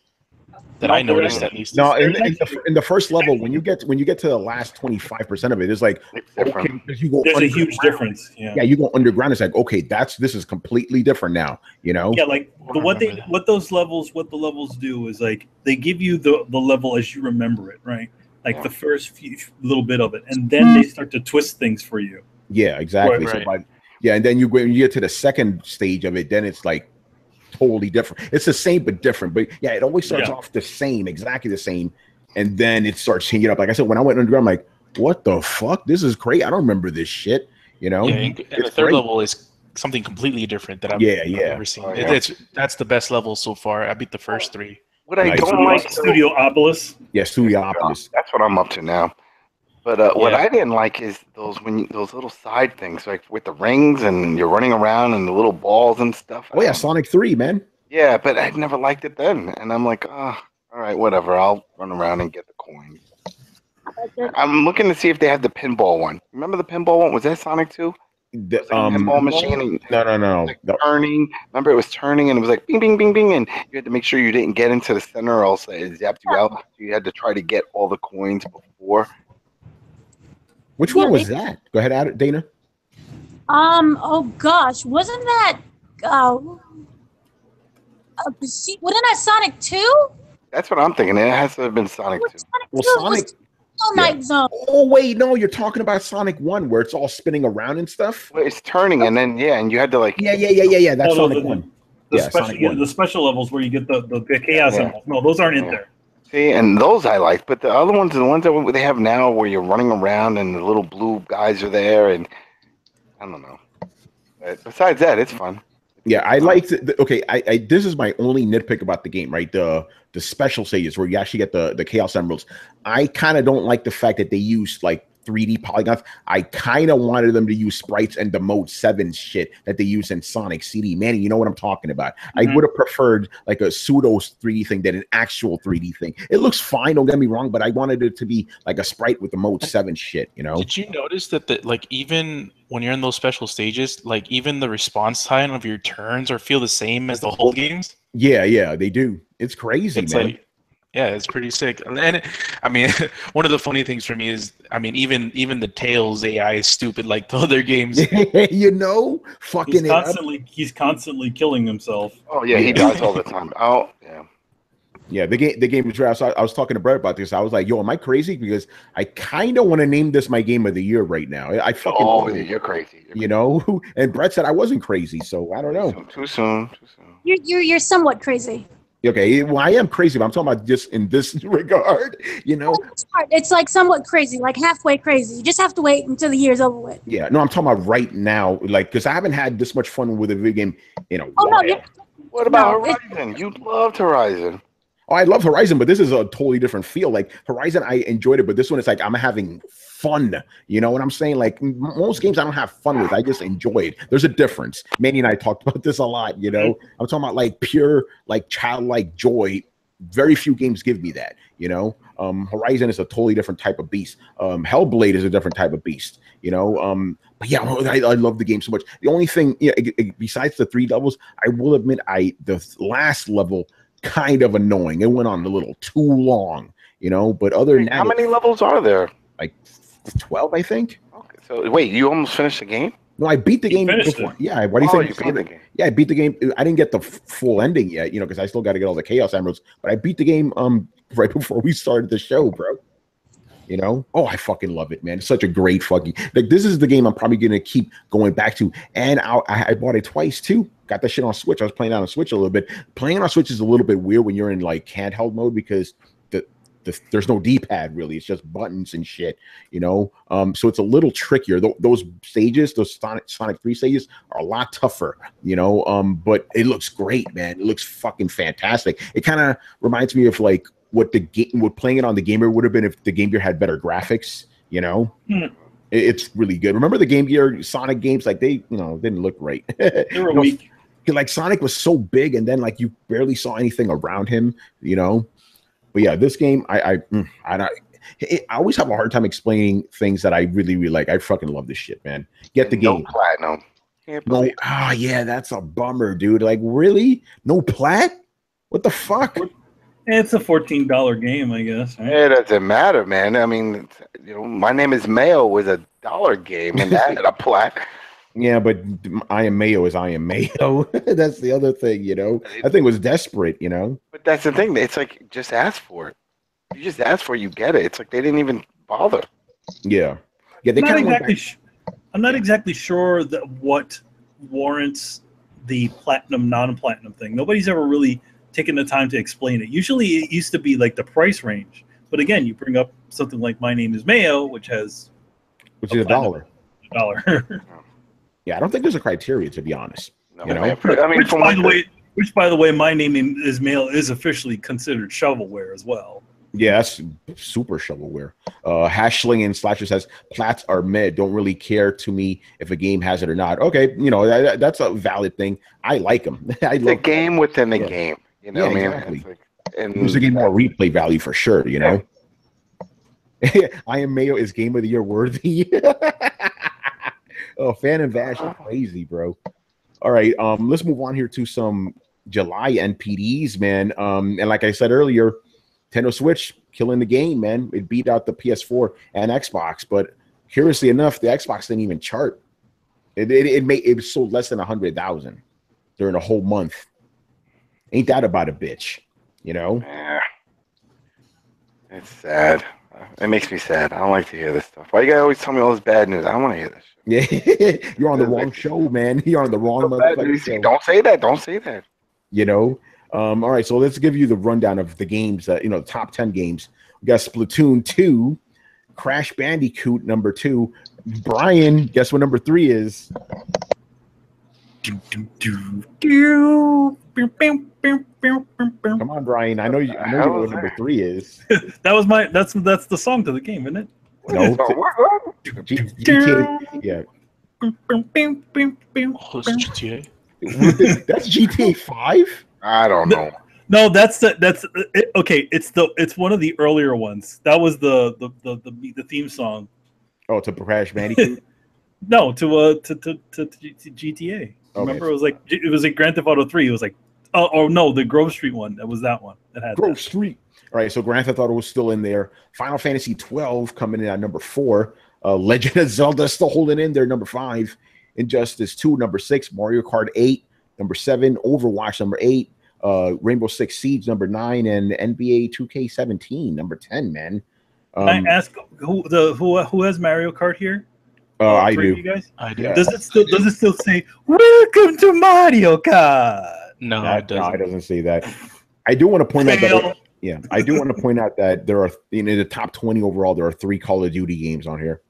that I noticed, at least. No, in the first level, when you get to the last 25% of it, it's like, okay, there's a huge difference. Yeah, you go underground. It's like, okay, this is completely different now. Yeah, like what the levels do is like they give you the level as you remember it, right? Like the first few little bit of it, and then they start to twist things for you. Yeah, exactly. Right. So and then when you get to the second stage of it, then it's like totally different. It's the same but different. But yeah, it always starts off the same, exactly the same, and then it starts changing up. Like I said, when I went underground, I'm like, what the fuck? This is great. I don't remember this shit. Yeah, and the third level is something completely different that I've never seen. That's the best level so far. I beat the first 3. What I don't like, Studiopolis. Yeah, Studiopolis. That's what I'm up to now. But what I didn't like is those little side things, like with the rings and you're running around and the little balls and stuff. Oh yeah, Sonic 3, man. Yeah, but I'd never liked it then, and I'm like, all right, whatever. I'll run around and get the coins. I'm looking to see if they had the pinball one. Remember the pinball one? Was that Sonic 2? The pinball machine. No. Like turning. Remember, it was turning, and it was like bing, bing, bing, bing, and you had to make sure you didn't get into the center, or else it zapped you out. So you had to try to get all the coins before. Which one was that? Go ahead, Dana. Oh gosh, wasn't that? Wasn't that Sonic 2? That's what I'm thinking. It has to have been Sonic 2. Well, Sonic. Night Zone. Oh wait, no, you're talking about Sonic 1 where it's all spinning around and stuff. Well, it's turning, and then and you had to like. Yeah. That's Sonic 1. The special levels where you get the chaos emeralds. No, those aren't in there. See, and those I liked, but the other ones, the ones that they have now, where you're running around and the little blue guys are there, and I don't know. But besides that, it's fun. Yeah, I liked it. Okay, I this is my only nitpick about the game, right? The special stages where you actually get the Chaos Emeralds. I kind of don't like the fact that they use like 3D polygons. I kind of wanted them to use sprites and the Mode 7 shit that they use in Sonic CD. Manny, you know what I'm talking about. I would have preferred like a pseudo 3D thing than an actual 3D thing. It looks fine, don't get me wrong, but I wanted it to be like a sprite with the Mode 7 shit, you know? Did you notice that like even when you're in those special stages, like even the response time of your turns feel the same as the whole games? Yeah, they do. It's crazy, man. Like, yeah, it's pretty sick. And I mean, one of the funny things for me is, I mean, even the Tails AI is stupid like the other games. You know, fucking he's constantly killing himself. Oh yeah, he dies all the time. Oh yeah. Yeah, the game is right. I was talking to Brett about this. I was like, "Yo, am I crazy?" Because I kind of want to name this my game of the year right now. I fucking. Oh, you're crazy. You know, and Brett said I wasn't crazy, so I don't know. Too soon. You're somewhat crazy. Okay, well, I am crazy, but I'm talking about just in this regard, you know. It's like somewhat crazy, like halfway crazy. You just have to wait until the year's over with. Yeah, no, I'm talking about right now, like, because I haven't had this much fun with a video game in a while. No, what about Horizon? You loved Horizon. Oh, I love Horizon, but this is a totally different feel. Like Horizon, I enjoyed it, but this one is like I'm having fun. You know what I'm saying? Like most games I don't have fun with. I just enjoy it. There's a difference. Manny and I talked about this a lot, you know. I'm talking about like pure, like childlike joy. Very few games give me that, you know. Horizon is a totally different type of beast. Hellblade is a different type of beast, you know. But yeah, I love the game so much. The only thing, besides the 3 levels, I will admit the last level kind of annoying. It went on a little too long, you know. But other than that, how many levels are there? Like 12, I think. Okay, so wait, you almost finished the game? No, I beat the game before. It. Yeah, what do you think? You beat the game. Yeah, I beat the game. I didn't get the full ending yet, you know, because I still got to get all the Chaos Emeralds. But I beat the game right before we started the show, bro. You know, oh, I fucking love it, man. It's such a great fucking like. This is the game I'm probably gonna keep going back to, and I bought it twice too. Got that shit on Switch. I was playing on Switch a little bit. Playing on Switch is a little bit weird when you're in like handheld mode because there's no D-pad really. It's just buttons and shit, you know. So it's a little trickier. Those stages, those Sonic 3 stages, are a lot tougher, you know. But it looks great, man. It looks fucking fantastic. It kind of reminds me of like what playing it on the Game Gear would have been if the Game Gear had better graphics, you know. It's really good. Remember the Game Gear Sonic games? Like they, you know, didn't look great. They were weak. Like Sonic was so big, and then like you barely saw anything around him, you know. But yeah, this game, I always have a hard time explaining things that I really, really like. I fucking love this shit, man. Get the game. No platinum. No, yeah, that's a bummer, dude. Like, really? No plat? What the fuck? It's a $14 game, I guess. Right? It doesn't matter, man. I mean, you know, My Name is Mayo was a $1 game, and that had a plat. Yeah, but I Am Mayo is I Am Mayo. That's the other thing, you know. That thing was desperate, you know. But that's the thing. It's like, just ask for it. You just ask for it, you get it. It's like they didn't even bother. Yeah. Yeah, they kind of I'm not exactly sure that what warrants the platinum, non-platinum thing. Nobody's ever really taken the time to explain it. Usually it used to be like the price range. But again, you bring up something like My Name is Mayo, which is $1. $1. Yeah, I don't think there's a criteria, to be honest. No, you know? I mean, which, by the way, My Name is Mail is officially considered shovelware as well. Yeah, that's super shovelware. Hashling and Slasher says plats are mid. Don't really care to me if a game has it or not. Okay, you know that's a valid thing. I like them. It's a game within the game. You know, what I mean, exactly. There's a game more replay value for sure. You know, I Am Mayo is Game of the Year worthy. Oh, Fan and Vash are crazy, bro. All right, let's move on here to some July NPDs, man. And like I said earlier, Nintendo Switch killing the game, man. It beat out the PS4 and Xbox, but curiously enough, the Xbox didn't even chart. It sold less than 100,000 during a whole month. Ain't that about a bitch, you know? Yeah. It's sad. It makes me sad. I don't like to hear this stuff. Why you guys always tell me all this bad news? I don't want to hear this shit. Yeah, you're on the wrong show, man. You're on the wrong motherfucker show. Don't say that. Don't say that. You know? All right, so let's give you the rundown of the games, you know, the top 10 games. We got Splatoon 2, Crash Bandicoot number 2. Brian, guess what number 3 is? Come on, Brian. I know you know what number 3 is. That's the song to the game, isn't it? No. GTA. Yeah. GTA. That's GTA 5? I don't know. No, okay. It's one of the earlier ones. That was the theme song. Oh, to Crash Bandicoot? No, to GTA. Remember, it was like Grand Theft Auto 3. It was like, oh no, the Grove Street one. That was that one that had Grove Street. All right, so Grand Theft Auto was still in there. Final Fantasy 12 coming in at number 4. Legend of Zelda still holding in there, number 5. Injustice 2, number 6. Mario Kart 8, number 7. Overwatch, number 8. Rainbow Six Siege, number 9, and NBA 2K17, number 10. Man, can I ask who has Mario Kart here? I do. You guys? I do. Yeah. Does it still say "Welcome to Mario Kart"? No, it doesn't. No, it doesn't say that. I do want to point out that. Yeah, I do want to point out that there are in the top 20 overall. There are 3 Call of Duty games on here.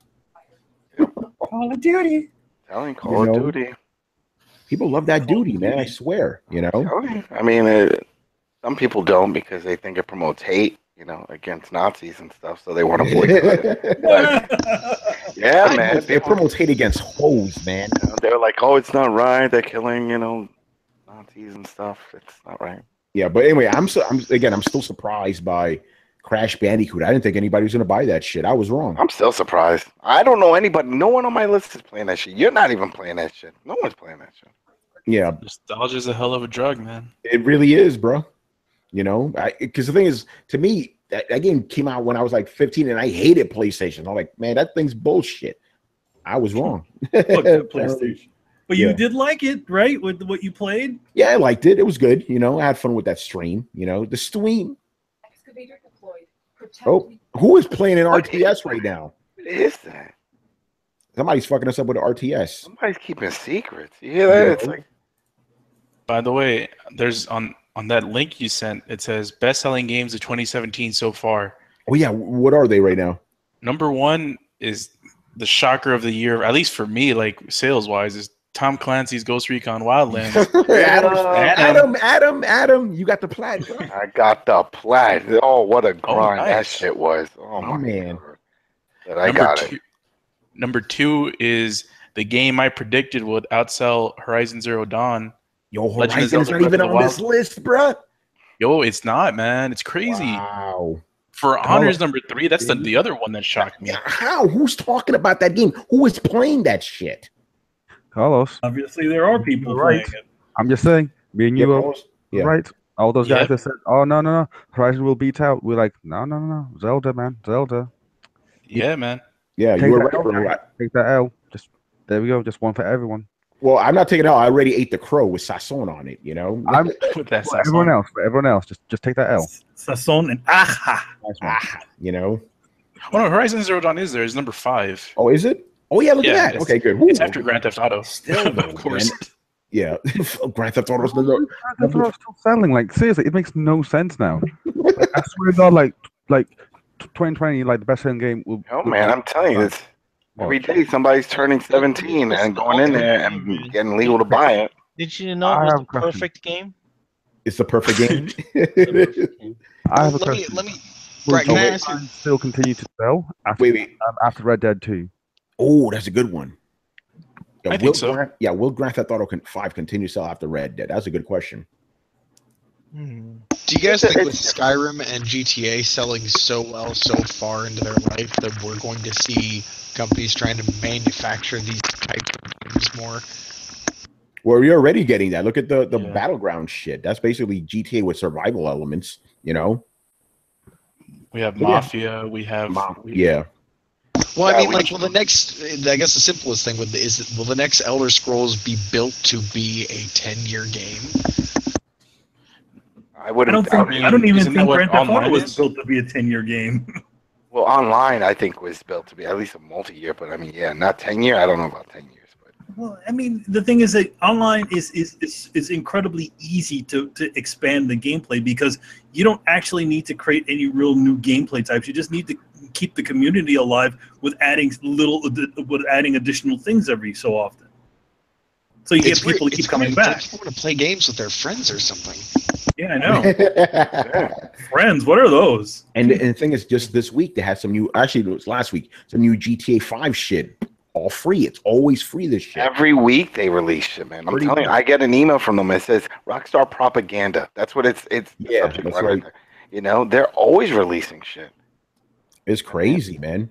Call of Duty. Telling Call of Duty. People love that duty, man. I swear, you know. I mean, some people don't because they think it promotes hate, you know, against Nazis and stuff, so they want to boycott it. But, yeah, man. It promotes hate against hoes, man. You know, they're like, oh, it's not right. They're killing, you know, Nazis and stuff. It's not right. Yeah, but anyway, I'm still surprised by Crash Bandicoot. I didn't think anybody was going to buy that shit. I was wrong. I'm still surprised. I don't know anybody. No one on my list is playing that shit. You're not even playing that shit. No one's playing that shit. Yeah. Nostalgia is a hell of a drug, man. It really is, bro. You know, because the thing is, to me, that game came out when I was like 15 and I hated PlayStation. I'm like, man, that thing's bullshit. I was wrong. PlayStation. But you did like it, right? With what you played? Yeah, I liked it. It was good. You know, I had fun with that stream. You know, the stream. Excavator deployed. Oh, who is playing an RTS right now? What is that? Somebody's fucking us up with an RTS. Somebody's keeping secrets. You hear that? It's like. By the way, there's on that link you sent, it says best-selling games of 2017 so far. Oh yeah, what are they right now? Number one is the shocker of the year, at least for me, like sales-wise, is Tom Clancy's Ghost Recon Wildlands. Adam, you got the plat. Bro. I got the plat. Oh, what a grind that shit was. Oh my man. God. I got it. Number two is the game I predicted would outsell Horizon Zero Dawn. Yo, Horizon's not even on this list, bro. Yo, it's not, man. It's crazy. Wow. For Honor's number three, that's the other one that shocked me. How? Who's talking about that game? Who is playing that shit? Carlos. Obviously, there are people playing it. I'm just saying, me and you are right. All those guys that said, "Oh no, Horizon will beat out." We're like, no, Zelda, man, Zelda. Yeah, man. Yeah, you were right. Take that L. Just there we go. Just one for everyone. Well, I'm not taking it out. I already ate the crow with Sasson on it. You know, I'm with that. For everyone else, just take that L. Sasson and you know. Oh no, Horizon Zero Dawn is there. It's number 5. Oh, is it? Oh yeah, look at that. Okay, good. It's after Grand Theft Auto. Still, of course. Man. Yeah, Grand Theft Auto's still selling. Like seriously, it makes no sense now. Like, I swear to God, like 2020, like the best selling game. Man, I'm telling you, it's every day somebody's turning 17 and going in there and getting legal to buy it. Did you know it was the perfect game? It's the perfect game. I have a question. Let me. Will still continue to sell after Red Dead 2? Oh, that's a good one. Yeah, I think so. Will Grand Theft Auto 5 continue to sell after Red Dead? That's a good question. Do you guys think with Skyrim and GTA selling so well so far into their life that we're going to see companies trying to manufacture these types of games more? Well, you're already getting that. Look at the Battleground shit. That's basically GTA with survival elements, you know? We have Mafia. We have... Well, I mean, the next... I guess the simplest thing will the next Elder Scrolls be built to be a 10-year game? I don't even think Grand Theft Auto was built to be a 10-year game. Well, online, I think, was built to be at least a multi-year, but I mean, not 10-year. I don't know about 10 years. Well, I mean, the thing is that online is incredibly easy to expand the gameplay because you don't actually need to create any real new gameplay types. You just need to keep the community alive with adding additional things every so often. So you get people to keep coming back. People want to play games with their friends or something. Yeah, I know. Friends, what are those? And the thing is, just this week they had some new. Actually, it was last week. Some new GTA 5 shit. All free. It's always free, this shit. Every week they release shit, man. I'm telling you, I get an email from them that says Rockstar Propaganda. That's what it's that's right. You know, they're always releasing shit. It's crazy, man.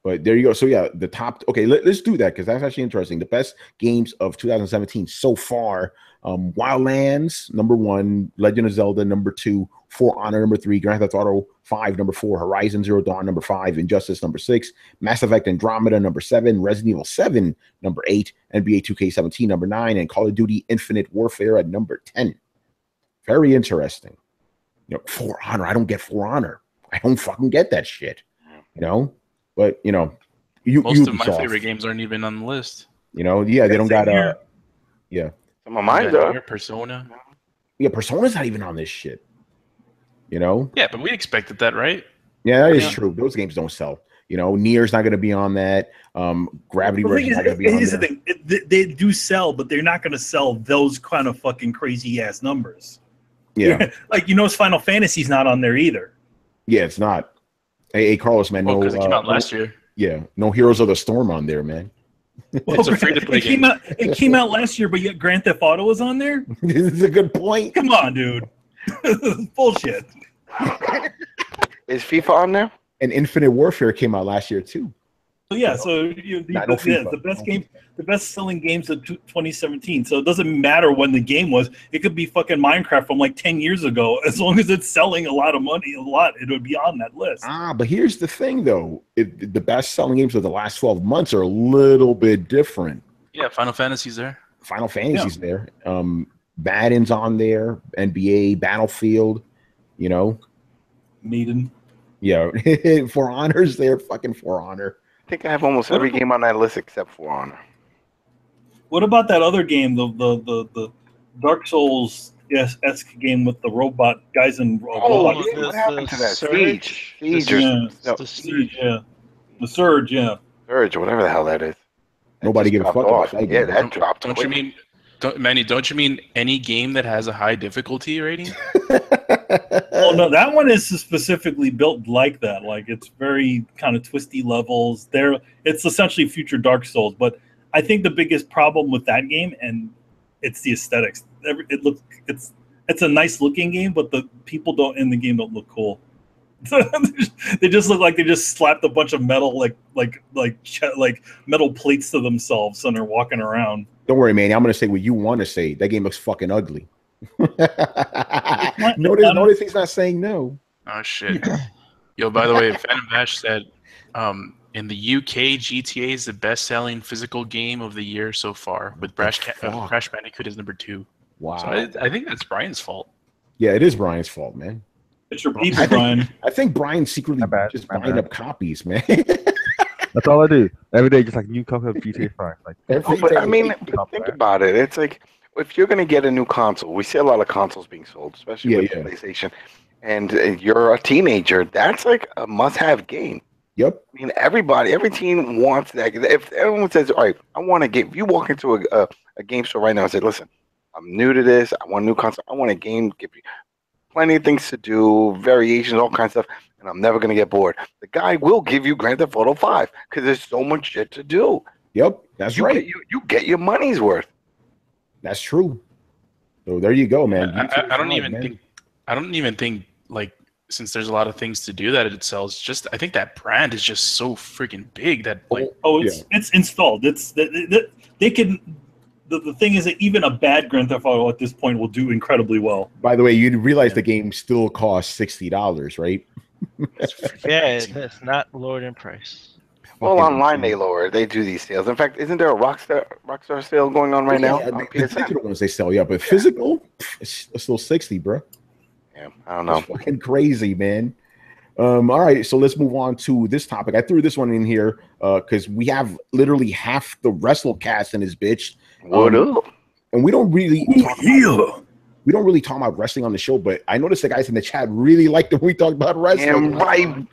But there you go. So yeah, the top. Okay, let's do that because that's actually interesting. The best games of 2017 so far: Wildlands number 1, Legend of Zelda number 2, For Honor number 3, Grand Theft Auto 5 number 4, Horizon Zero Dawn number 5, Injustice number 6, Mass Effect Andromeda number 7, Resident Evil 7 number 8, NBA 2K17 number 9, and Call of Duty Infinite Warfare at number 10. Very interesting. You know, For Honor. I don't get For Honor. I don't fucking get that shit. You know. But you know, most of my favorite games aren't even on the list. You know, they don't got some of mine are Persona. Yeah, Persona's not even on this shit. You know. Yeah, but we expected that, right? Yeah, that is true. Those games don't sell. You know, Nier's not going to be on that. Gravity Rush is not going to be on there. The thing. They do sell, but they're not going to sell those kind of fucking crazy ass numbers. Yeah, like Final Fantasy's not on there either. Yeah, it's not. Hey, Carlos, man. Oh, because it came out last year. Yeah, no Heroes of the Storm on there, man. Well, it's a free-to-play game. It came out last year, but yet Grand Theft Auto was on there? This is a good point. Come on, dude. Bullshit. Is FIFA on there? And Infinite Warfare came out last year, too. So, yeah, the best-selling games of 2017. So it doesn't matter when the game was. It could be fucking Minecraft from like 10 years ago. As long as it's selling a lot of money, it would be on that list. But here's the thing, though. The best-selling games of the last 12 months are a little bit different. Yeah, Final Fantasy's there. Final Fantasy's there. Madden's on there. NBA, Battlefield, you know. Maiden. Yeah, For Honor's there. Fucking For Honor. I think I have almost every game on that list except For Honor. What about that other game, the Dark Souls esque game with the robot guys and robots? What happened to that? Surge? Siege, The Siege, yeah. The Surge, yeah. Surge, whatever the hell that is. Nobody gives a fuck about that game. Yeah, that dropped. Don't you mean, Manny? Don't you mean any game that has a high difficulty rating? Oh no, that one is specifically built like that. Like it's very kind of twisty levels. It's essentially future Dark Souls, but I think the biggest problem with that game, and it's the aesthetics. It's a nice looking game, but the people in the game don't look cool. They just look like they just slapped a bunch of metal like metal plates to themselves and they're walking around. Don't worry, man. I'm gonna say what you want to say. That game looks fucking ugly. Notice he's not saying no. Oh shit. Yo, by the way, Phantom Bash said in the UK, GTA is the best-selling physical game of the year so far, with Crash Bandicoot is number 2. Wow. So I think that's Brian's fault. Yeah, it is Brian's fault, man. It's your people, Brian. I think Brian's secretly just buying up copies, man. That's all I do every day. Just like new copy of GTA 5. Like, but I mean, think about it. It's like if you're gonna get a new console, we see a lot of consoles being sold, especially with PlayStation, and you're a teenager. That's like a must-have game. Yep. I mean, every team wants that. If everyone says, "All right, I want a game," if you walk into a game store right now and say, "Listen, I'm new to this. I want a new console. I want a game. Give you plenty of things to do, variations, all kinds of stuff, and I'm never gonna get bored." The guy will give you Grand Theft Auto 5 because there's so much shit to do. Yep, that's right. You get your money's worth. That's true. So there you go, man. I don't even think like, since there's a lot of things to do that it sells, just I think that brand is just so freaking big that like it's installed. They can. The thing is that even a bad Grand Theft Auto at this point will do incredibly well. By the way, you realize the game still costs $60, right? Yeah, it's not lowered in price. Well, online they lower. They do these sales. In fact, isn't there a Rockstar sale going on right now? The digital ones they sell, but physical, it's still 60, bro. Yeah, I don't know. It's fucking crazy, man. All right, so let's move on to this topic. I threw this one in here because we have literally half the WrestleCast in this bitch. What up? And we don't really talk about wrestling on the show, but I noticed the guys in the chat really liked it when we talked about wrestling. Right.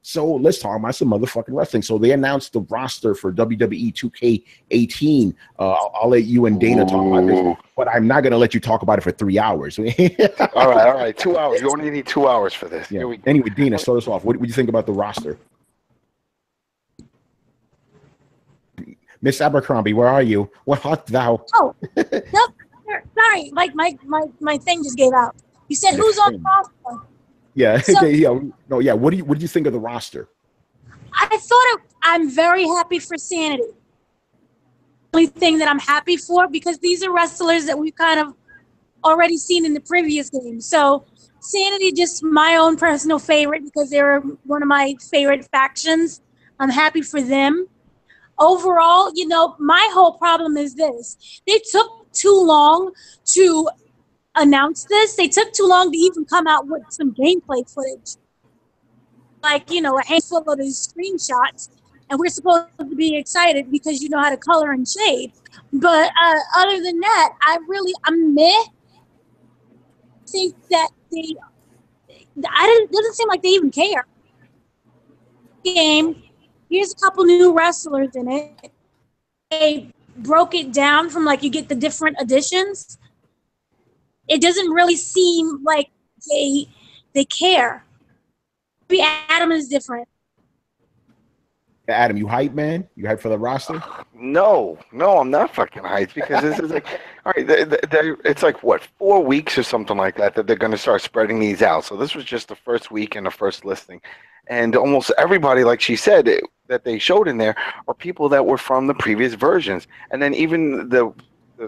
So let's talk about some motherfucking wrestling. So they announced the roster for WWE 2K18. I'll let you and Dana talk about this, but I'm not going to let you talk about it for 3 hours. All right. 2 hours. You only need 2 hours for this. Yeah. Anyway, Dana, start us off. What do you think about the roster? Miss Abercrombie, where are you? What art thou? Oh, no, sorry. Like my thing just gave out. You said who's on the roster? Yeah, so, What did you think of the roster? I'm very happy for Sanity. The only thing that I'm happy for, because these are wrestlers that we've kind of already seen in the previous games. So Sanity, just my own personal favorite because they're one of my favorite factions. I'm happy for them. Overall, my whole problem is this. They took too long to announce this. They took too long to even come out with some gameplay footage. Like, a handful of these screenshots, and we're supposed to be excited because you know how to color and shade. But other than that, I'm meh. Think that it doesn't seem like they even care. Game. Here's a couple new wrestlers in it. They broke it down from you get the different editions. It doesn't really seem like they care. Maybe Adam is different. Adam, you hype, man? You hype for the roster? No, I'm not fucking hyped because this is like, all right, it's like what, 4 weeks or something like that they're going to start spreading these out. So this was just the first week and the first listing. And almost everybody, like she said, that they showed in there are people that were from the previous versions. And then even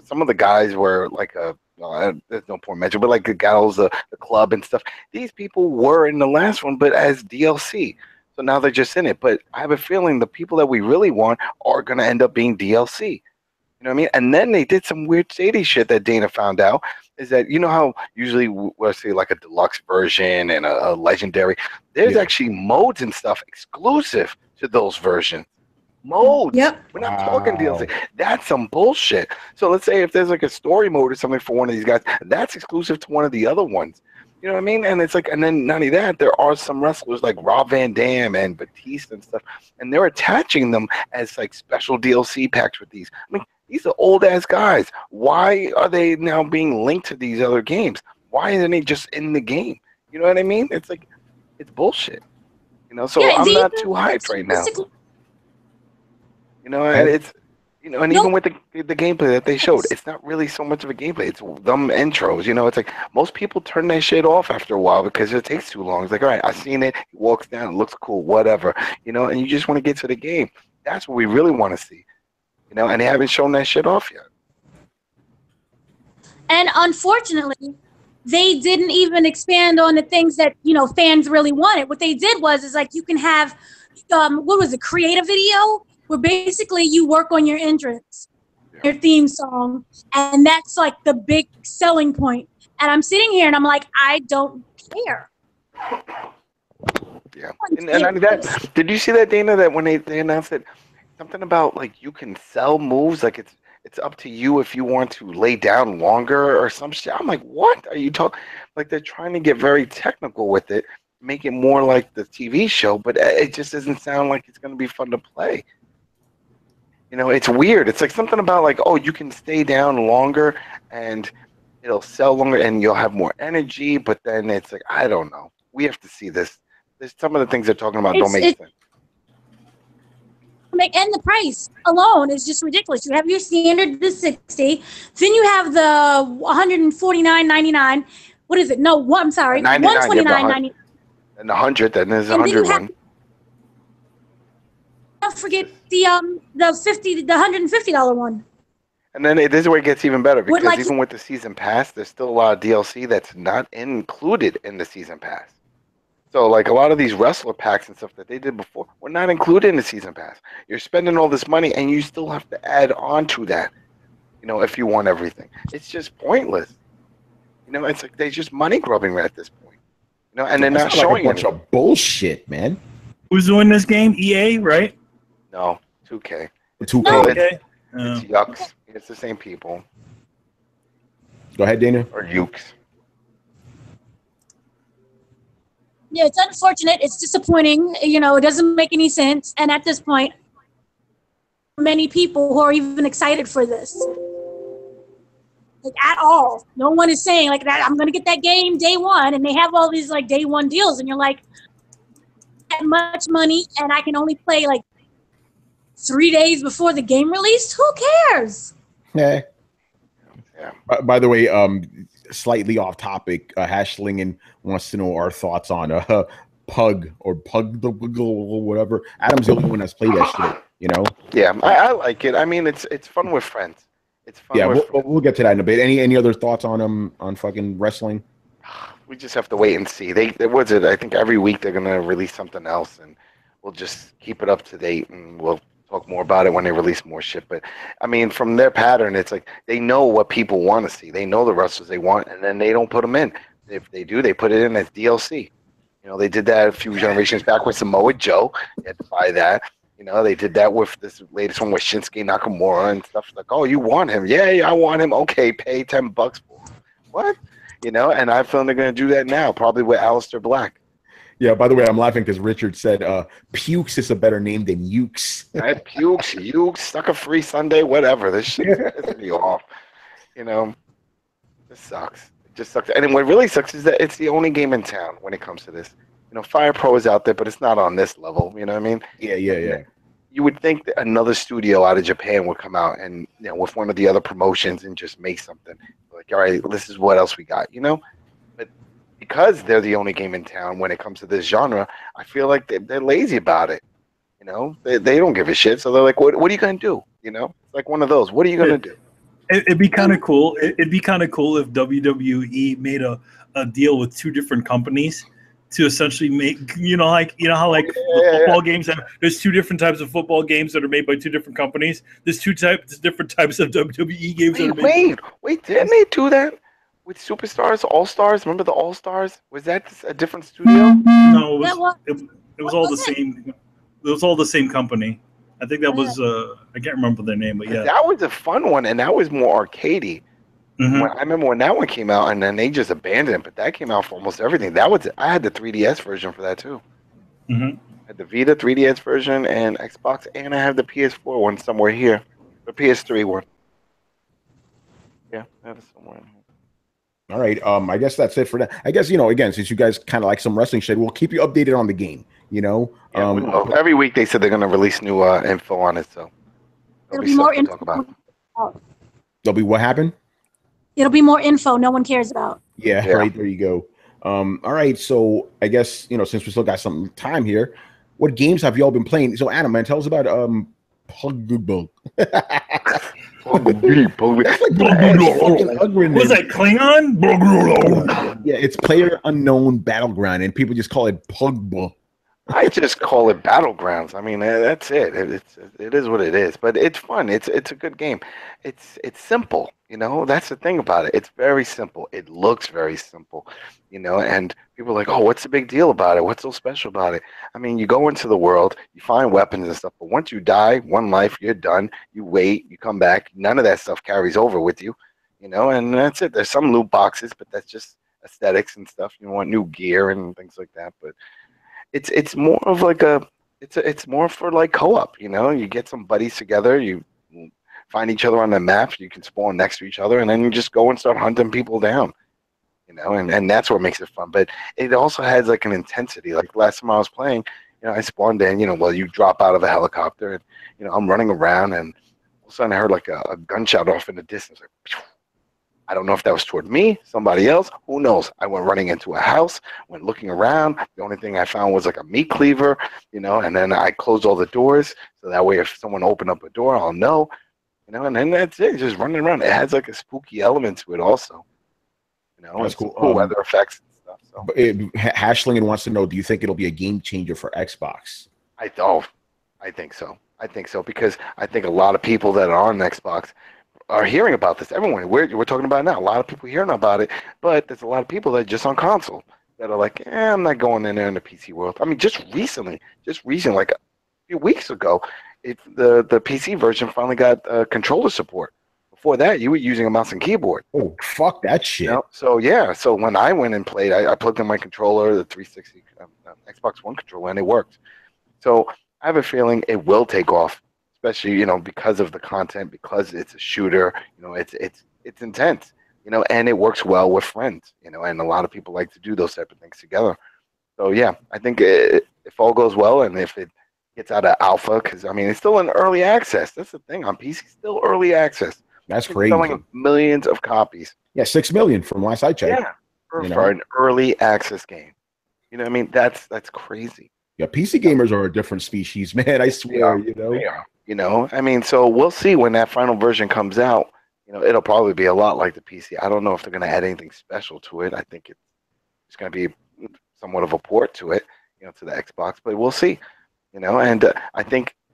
some of the guys were like there's no point mention, but like the gals, the club and stuff. These people were in the last one, but as DLC. So now they're just in it. But I have a feeling the people that we really want are going to end up being DLC. You know what I mean? And then they did some weird shady shit that Dana found out. Is that, you know how usually we'll say like a deluxe version and a legendary. There's actually modes and stuff exclusive to those versions. Modes. Yep. We're not talking DLC. That's some bullshit. So let's say if there's like a story mode or something for one of these guys, that's exclusive to one of the other ones. You know what I mean? And it's like, and then not only that, there are some wrestlers like Rob Van Dam and Batista and stuff, and they're attaching them as like special DLC packs with these. I mean, these are old ass guys. Why are they now being linked to these other games? Why isn't he just in the game? You know what I mean? It's like, it's bullshit. You know, so I'm not too hyped right now. You know, and it's, you know, and even with the gameplay that they showed, it's not really so much of a gameplay. It's them intros. You know, it's like most people turn that shit off after a while because it takes too long. It's like, all right, I've seen it. He walks down, it looks cool, whatever. You know, and you just want to get to the game. That's what we really want to see. You know, and they haven't shown that shit off yet. And unfortunately, they didn't even expand on the things that, you know, fans really wanted. What they did was like you can have, what was it, create a video where basically you work on your entrance, your theme song, and that's like the big selling point. And I'm sitting here and I'm like, I don't care. Yeah. And that, did you see that, Dana, that when they announced it, something about like you can sell moves, like it's up to you if you want to lay down longer or some shit. I'm like, what are you talking? Like they're trying to get very technical with it, make it more like the TV show, but it just doesn't sound like it's going to be fun to play. You know, it's weird. It's like something about like, oh, you can stay down longer and it'll sell longer and you'll have more energy, but then it's like, I don't know. We have to see this. There's some of the things they're talking about don't make sense. And the price alone is just ridiculous. You have your standard, the 60, then you have the $149.99. What is it? No, I'm sorry, $129.99. And the 100, then there's a 100 one. Don't forget the $150 one. And then this is where it gets even better because even with the season pass, there's still a lot of DLC that's not included in the season pass. So like a lot of these wrestler packs and stuff that they did before were not included in the season pass. You're spending all this money and you still have to add on to that, you know, if you want everything. It's just pointless. You know, it's like they're just money grubbing right at this point. You know, and they're not showing a bunch of bullshit, man. Who's doing this game? EA, right? No, 2K. 2K. It's Yucks. It's the same people. Go ahead, Dana. Or Ukes. Yeah, it's unfortunate. It's disappointing. You know, it doesn't make any sense. And at this point, many people who are even excited for this. Like, at all. No one is saying, like, that I'm going to get that game day one. And they have all these, like, day one deals. And you're like, that much money, and I can only play, like, 3 days before the game release? Who cares? Yeah. By the way, slightly off topic, Hashlingen wants to know our thoughts on Pug or whatever. Adam's the only one that's played that shit, you know? Yeah, I like it. I mean, it's fun with friends. It's fun. Yeah, we'll get to that in a bit. Any other thoughts on fucking wrestling? We just have to wait and see. What's it? I think every week they're gonna release something else, and we'll just keep it up to date, and we'll talk more about it when they release more shit. But I mean, from their pattern, it's like they know what people want to see. They know the wrestlers they want, and then they don't put them in. If they do, they put it in as DLC. You know, they did that a few generations back with Samoa Joe. You had to buy that. You know, they did that with this latest one with Shinsuke Nakamura and stuff. Like, oh, you want him? Yeah, I want him. Okay, pay $10 for him. What? You know, and I feel they're going to do that now, probably with Aleister Black. Yeah, by the way, I'm laughing because Richard said Pukes is a better name than Ukes. Ukes, Sucker Free Sunday, whatever. This shit pisses me off. You know, this sucks. It just sucks. And what really sucks is that it's the only game in town when it comes to this. You know, Fire Pro is out there, but it's not on this level. You know what I mean? Yeah. You would think that another studio out of Japan would come out and, you know, with one of the other promotions and just make something. Like, all right, this is what else we got, you know? But because they're the only game in town when it comes to this genre, I feel like they're lazy about it. You know, they don't give a shit. So they're like, what are you going to do? You know, it's like one of those. What are you going to do? It'd be kind of cool. It'd be kind of cool if WWE made a deal with two different companies to essentially make how like the football games have, there's two different types of football games that are made by two different companies. There's different types of WWE games that are made. Wait, didn't they do that with Superstars, All Stars? Remember the All Stars? Was that a different studio? No, it was all the same. It was all the same company. I think that was I can't remember their name, but yeah, that was a fun one, and that was more arcadey. I remember when that one came out, and then they just abandoned it. But that came out for almost everything. I had the 3DS version for that too. I had the Vita 3DS version and Xbox, and I have the PS4 one somewhere here, the PS3 one. Yeah, that is somewhere in here. All right. I guess that's it for that. I guess, again, since you guys kind of like some wrestling shit, we'll keep you updated on the game. Every week they said they're going to release new info on it, so there'll be more info. There'll be what happened? It'll be more info no one cares about. Yeah, right. There you go. All right. So I guess, since we still got some time here, what games have y'all been playing? So Anna, man, tell us about Pugbo. Was that Klingon? Yeah, it's Player Unknown Battleground, and people just call it Pugbo. I just call it Battlegrounds. I mean, that's it. It is what it is, but it's fun. It's a good game. It's simple. That's the thing about it. It's very simple. It looks very simple. And people are like, oh, what's the big deal about it? What's so special about it? I mean, you go into the world, you find weapons and stuff, but once you die, one life, you're done. You wait, you come back. None of that stuff carries over with you. And that's it. There's some loot boxes, but that's just aesthetics and stuff. You want new gear and things like that, but it's more of like it's more for like co-op. You get some buddies together, you find each other on the map, you can spawn next to each other, and then you just go and start hunting people down. And that's what makes it fun. But it also has like an intensity. Like last time I was playing, I spawned in, you drop out of a helicopter, and I'm running around, and all of a sudden I heard like a gunshot off in the distance. Like, phew. I don't know if that was toward me, somebody else, who knows? I went running into a house, went looking around. The only thing I found was like a meat cleaver, and then I closed all the doors, so that way if someone opened up a door, I'll know, and then that's it, just running around. It has like a spooky element to it also, that's cool. Weather effects and stuff. So. But Hashlingen wants to know, do you think it'll be a game changer for Xbox? I think so. Because I think a lot of people that are on Xbox are hearing about this. Everyone, we're talking about it now. A lot of people hearing about it, but there's a lot of people that are just on console that are like, I'm not going in there in the PC world. I mean, just recently, like a few weeks ago, the PC version finally got controller support. Before that, you were using a mouse and keyboard. Oh, fuck that shit. So when I went and played, I plugged in my controller, the 360 Xbox One controller, and it worked. So I have a feeling it will take off. Especially, because of the content, because it's a shooter, it's intense, and it works well with friends, and a lot of people like to do those type of things together. So yeah, I think if all goes well, and if it gets out of alpha, because I mean it's still in early access. That's the thing on PC, still early access. That's crazy. Selling millions of copies. Yeah, 6 million from last I checked. Yeah, for an early access game. I mean that's crazy. Yeah, PC gamers are a different species, man. I swear. They are. I mean, so we'll see when that final version comes out. It'll probably be a lot like the PC. I don't know if they're going to add anything special to it. I think it's going to be somewhat of a port to it, to the Xbox, but we'll see. And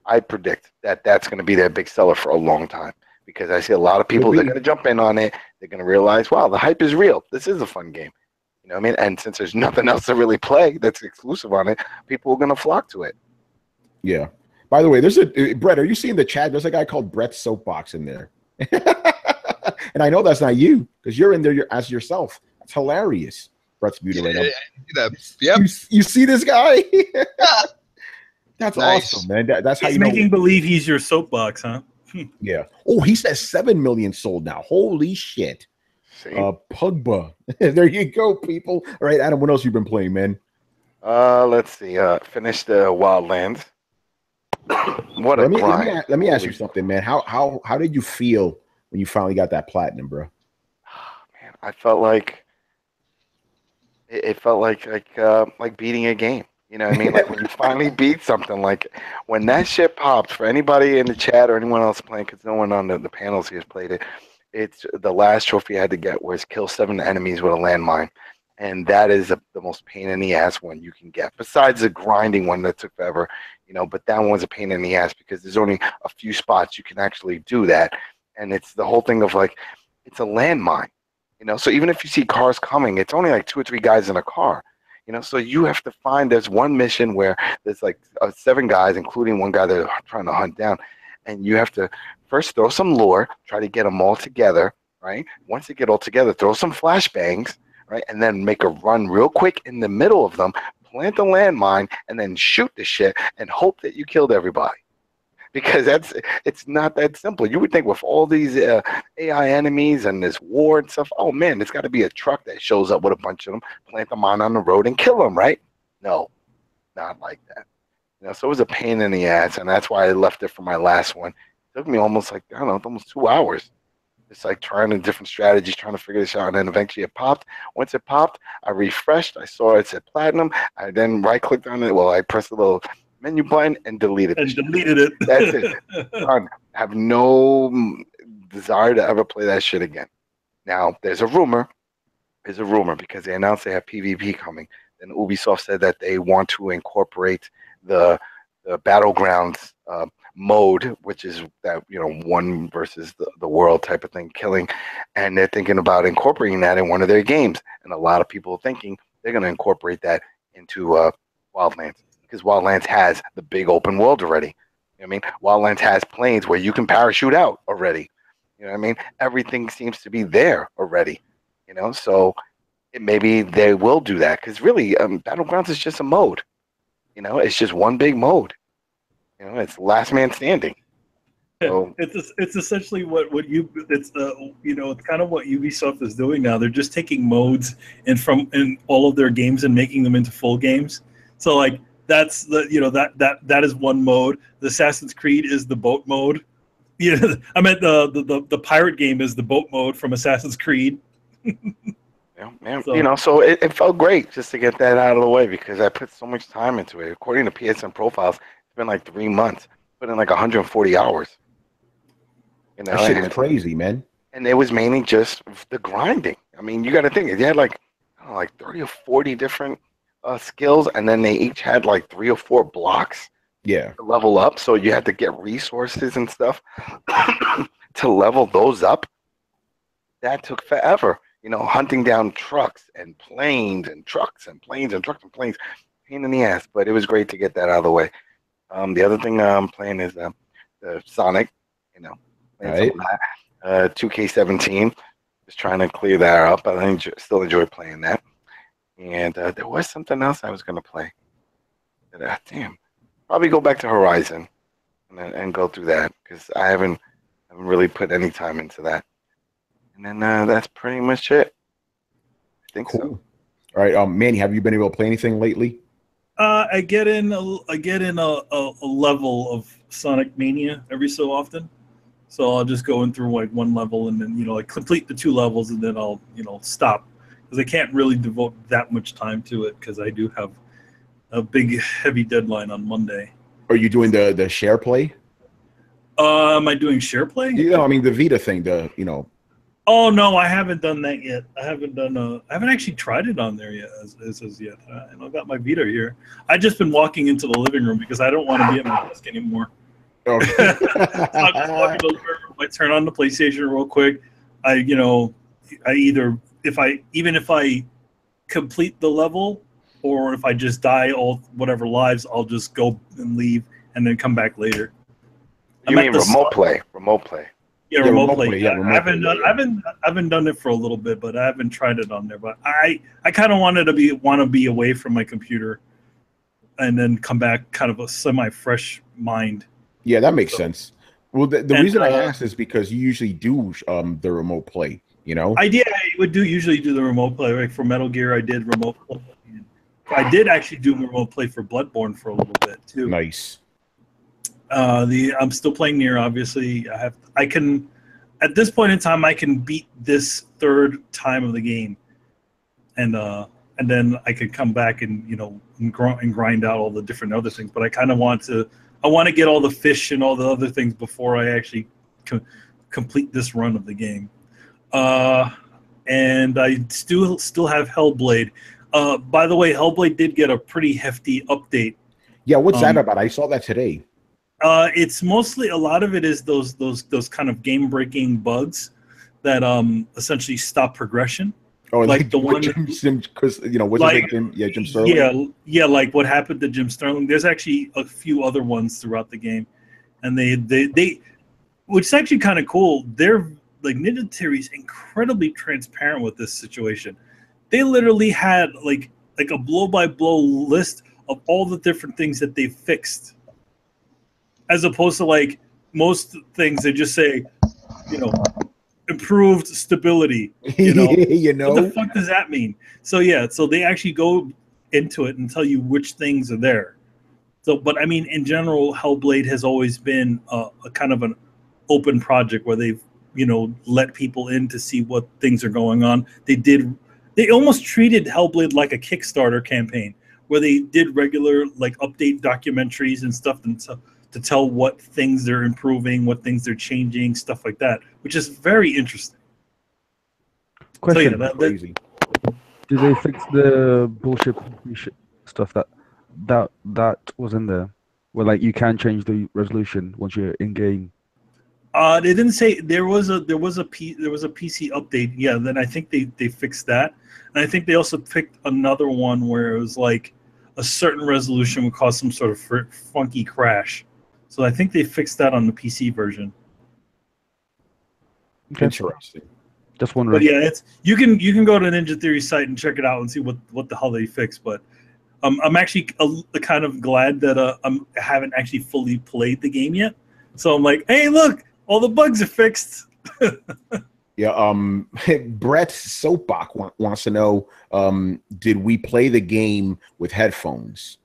I predict that that's going to be their big seller for a long time because I see a lot of people that are going to jump in on it. They're going to realize, wow, the hype is real. This is a fun game. What I mean? And since there's nothing else to really play that's exclusive on it, people are going to flock to it. Yeah. By the way, there's Brett, are you seeing the chat? There's a guy called Brett Soapbox in there. And I know that's not you because you're in there as yourself. That's hilarious. Brett's muted right now. Yep. You see this guy? That's nice. Awesome, man. That's how he's making believe he's your soapbox, huh? Yeah. Oh, he says 7 million sold now. Holy shit. Pugba. There you go, people. All right, Adam, what else you been playing, man? Let's see. Finished Wildlands. What a grind. Let me ask you something, man. How did you feel when you finally got that platinum, bro? Man, I felt like it felt like beating a game. You know what I mean? Like when you finally beat something, like when that shit popped, for anybody in the chat or anyone else playing, because no one on the panels here has played it, it's the last trophy I had to get was kill 7 enemies with a landmine. And that is the most pain in the ass one you can get, besides the grinding one that took forever, but that one's a pain in the ass because there's only a few spots you can actually do that. And it's the whole thing of like, it's a landmine, so even if you see cars coming, it's only like 2 or 3 guys in a car, so you have to find, there's one mission where there's like 7 guys, including one guy they're trying to hunt down. And you have to first throw some lure, try to get them all together, right? Once they get all together, throw some flashbangs, right? And then make a run real quick in the middle of them, plant a landmine, and then shoot the shit and hope that you killed everybody. Because it's not that simple. You would think with all these AI enemies and this war and stuff, oh man, there's got to be a truck that shows up with a bunch of them, plant them on the road and kill them, right? No, not like that. So it was a pain in the ass, and that's why I left it for my last one. It took me almost like, I don't know, almost 2 hours. It's like trying different strategies, trying to figure this out, and then eventually it popped. Once it popped, I refreshed. I saw it said platinum. I then right-clicked on it. Well, I pressed the little menu button and deleted it. That's it. I have no desire to ever play that shit again. Now, there's a rumor. Because they announced they have PvP coming. Then Ubisoft said that they want to incorporate the Battlegrounds mode, which is that, one versus the world type of thing, killing. And they're thinking about incorporating that in one of their games. And a lot of people are thinking they're going to incorporate that into Wildlands. Because Wildlands has the big open world already. Wildlands has planes where you can parachute out already. Everything seems to be there already. So maybe they will do that. Because really, Battlegrounds is just a mode. It's just one big mode. It's last man standing. So it's essentially it's kind of what Ubisoft is doing now. They're just taking modes in all of their games and making them into full games. So like that's that is one mode. The Assassin's Creed is the boat mode. I meant the pirate game is the boat mode from Assassin's Creed. Yeah, so it felt great just to get that out of the way because I put so much time into it. According to PSN profiles, it's been like 3 months. Put in like 140 hours. That shit is crazy, man. And it was mainly just the grinding. You got to think, they had like 30 or 40 different skills, and then they each had like 3 or 4 blocks. Yeah. To level up, so you had to get resources and stuff to level those up. That took forever. Hunting down trucks and planes and trucks and planes and trucks and planes. Pain in the ass, but it was great to get that out of the way. The other thing I'm playing is the Sonic, right. 2K17. Just trying to clear that up. I still enjoy playing that. And there was something else I was going to play. Probably go back to Horizon and go through that because I haven't really put any time into that. And then that's pretty much it. I think so. All right, Manny, have you been able to play anything lately? I get in a level of Sonic Mania every so often. So I'll just go in through like one level and then complete the 2 levels and then I'll stop because I can't really devote that much time to it because I do have a big heavy deadline on Monday. Are you doing the share play? Am I doing share play? Yeah, the Vita thing. Oh no, I haven't done that yet. I haven't actually tried it on there yet. As yet, I got my Vita here. I just been walking into the living room because I don't want to be at my desk anymore. Okay. So I just walk into the living room. I turn on the PlayStation real quick. I either if I complete the level or if I just die all whatever lives, I'll just go and leave and then come back later. You mean remote play? Remote play. Yeah, remote play. Yeah, I haven't done it for a little bit, but I haven't tried it on there. But I kind of want to be away from my computer, and then come back kind of a semi-fresh mind. Yeah, that makes sense. Well, the reason I asked is because you usually do the remote play. I would usually do the remote play. Like for Metal Gear, I did remote play. I did actually do remote play for Bloodborne for a little bit too. Nice. I'm still playing Nier, obviously. I can at this point in time I can beat this 3rd time of the game, and then I could come back and and grind out all the different other things. But I want to get all the fish and all the other things before I actually complete this run of the game. and I still have Hellblade. By the way, Hellblade did get a pretty hefty update. Yeah, what's that about? I saw that today. It's mostly, a lot of it is those kind of game-breaking bugs that essentially stop progression. Oh, like the one because what's his name? Yeah, Jim Sterling. Yeah, like what happened to Jim Sterling. There's actually a few other ones throughout the game, and they which is actually kind of cool. They're like Ninja Theory's incredibly transparent with this situation. They literally had like a blow-by-blow list of all the different things that they fixed, as opposed to like most things they just say, improved stability. What the fuck does that mean? So yeah, so they actually go into it and tell you which things are there. So, but I mean, in general, Hellblade has always been a kind of an open project where they've let people in to see what things are going on. They almost treated Hellblade like a Kickstarter campaign where they did regular like update documentaries and stuff to tell what things they're improving, what things they're changing, stuff like that, which is very interesting. Question: crazy. Did they fix the bullshit stuff that was in there, where like you can change the resolution once you're in game? They didn't say there was a PC update. Yeah, then I think they fixed that, and I think they also picked another one where it was like a certain resolution would cause some sort of funky crash. So I think they fixed that on the PC version. Okay. Interesting. Just wondering. But yeah, you can go to Ninja Theory site and check it out and see what the hell they fixed. But I'm actually kind of glad that I haven't actually fully played the game yet. So I'm like, hey, look, all the bugs are fixed. Yeah. Brett Soapbox wants to know, did we play the game with headphones?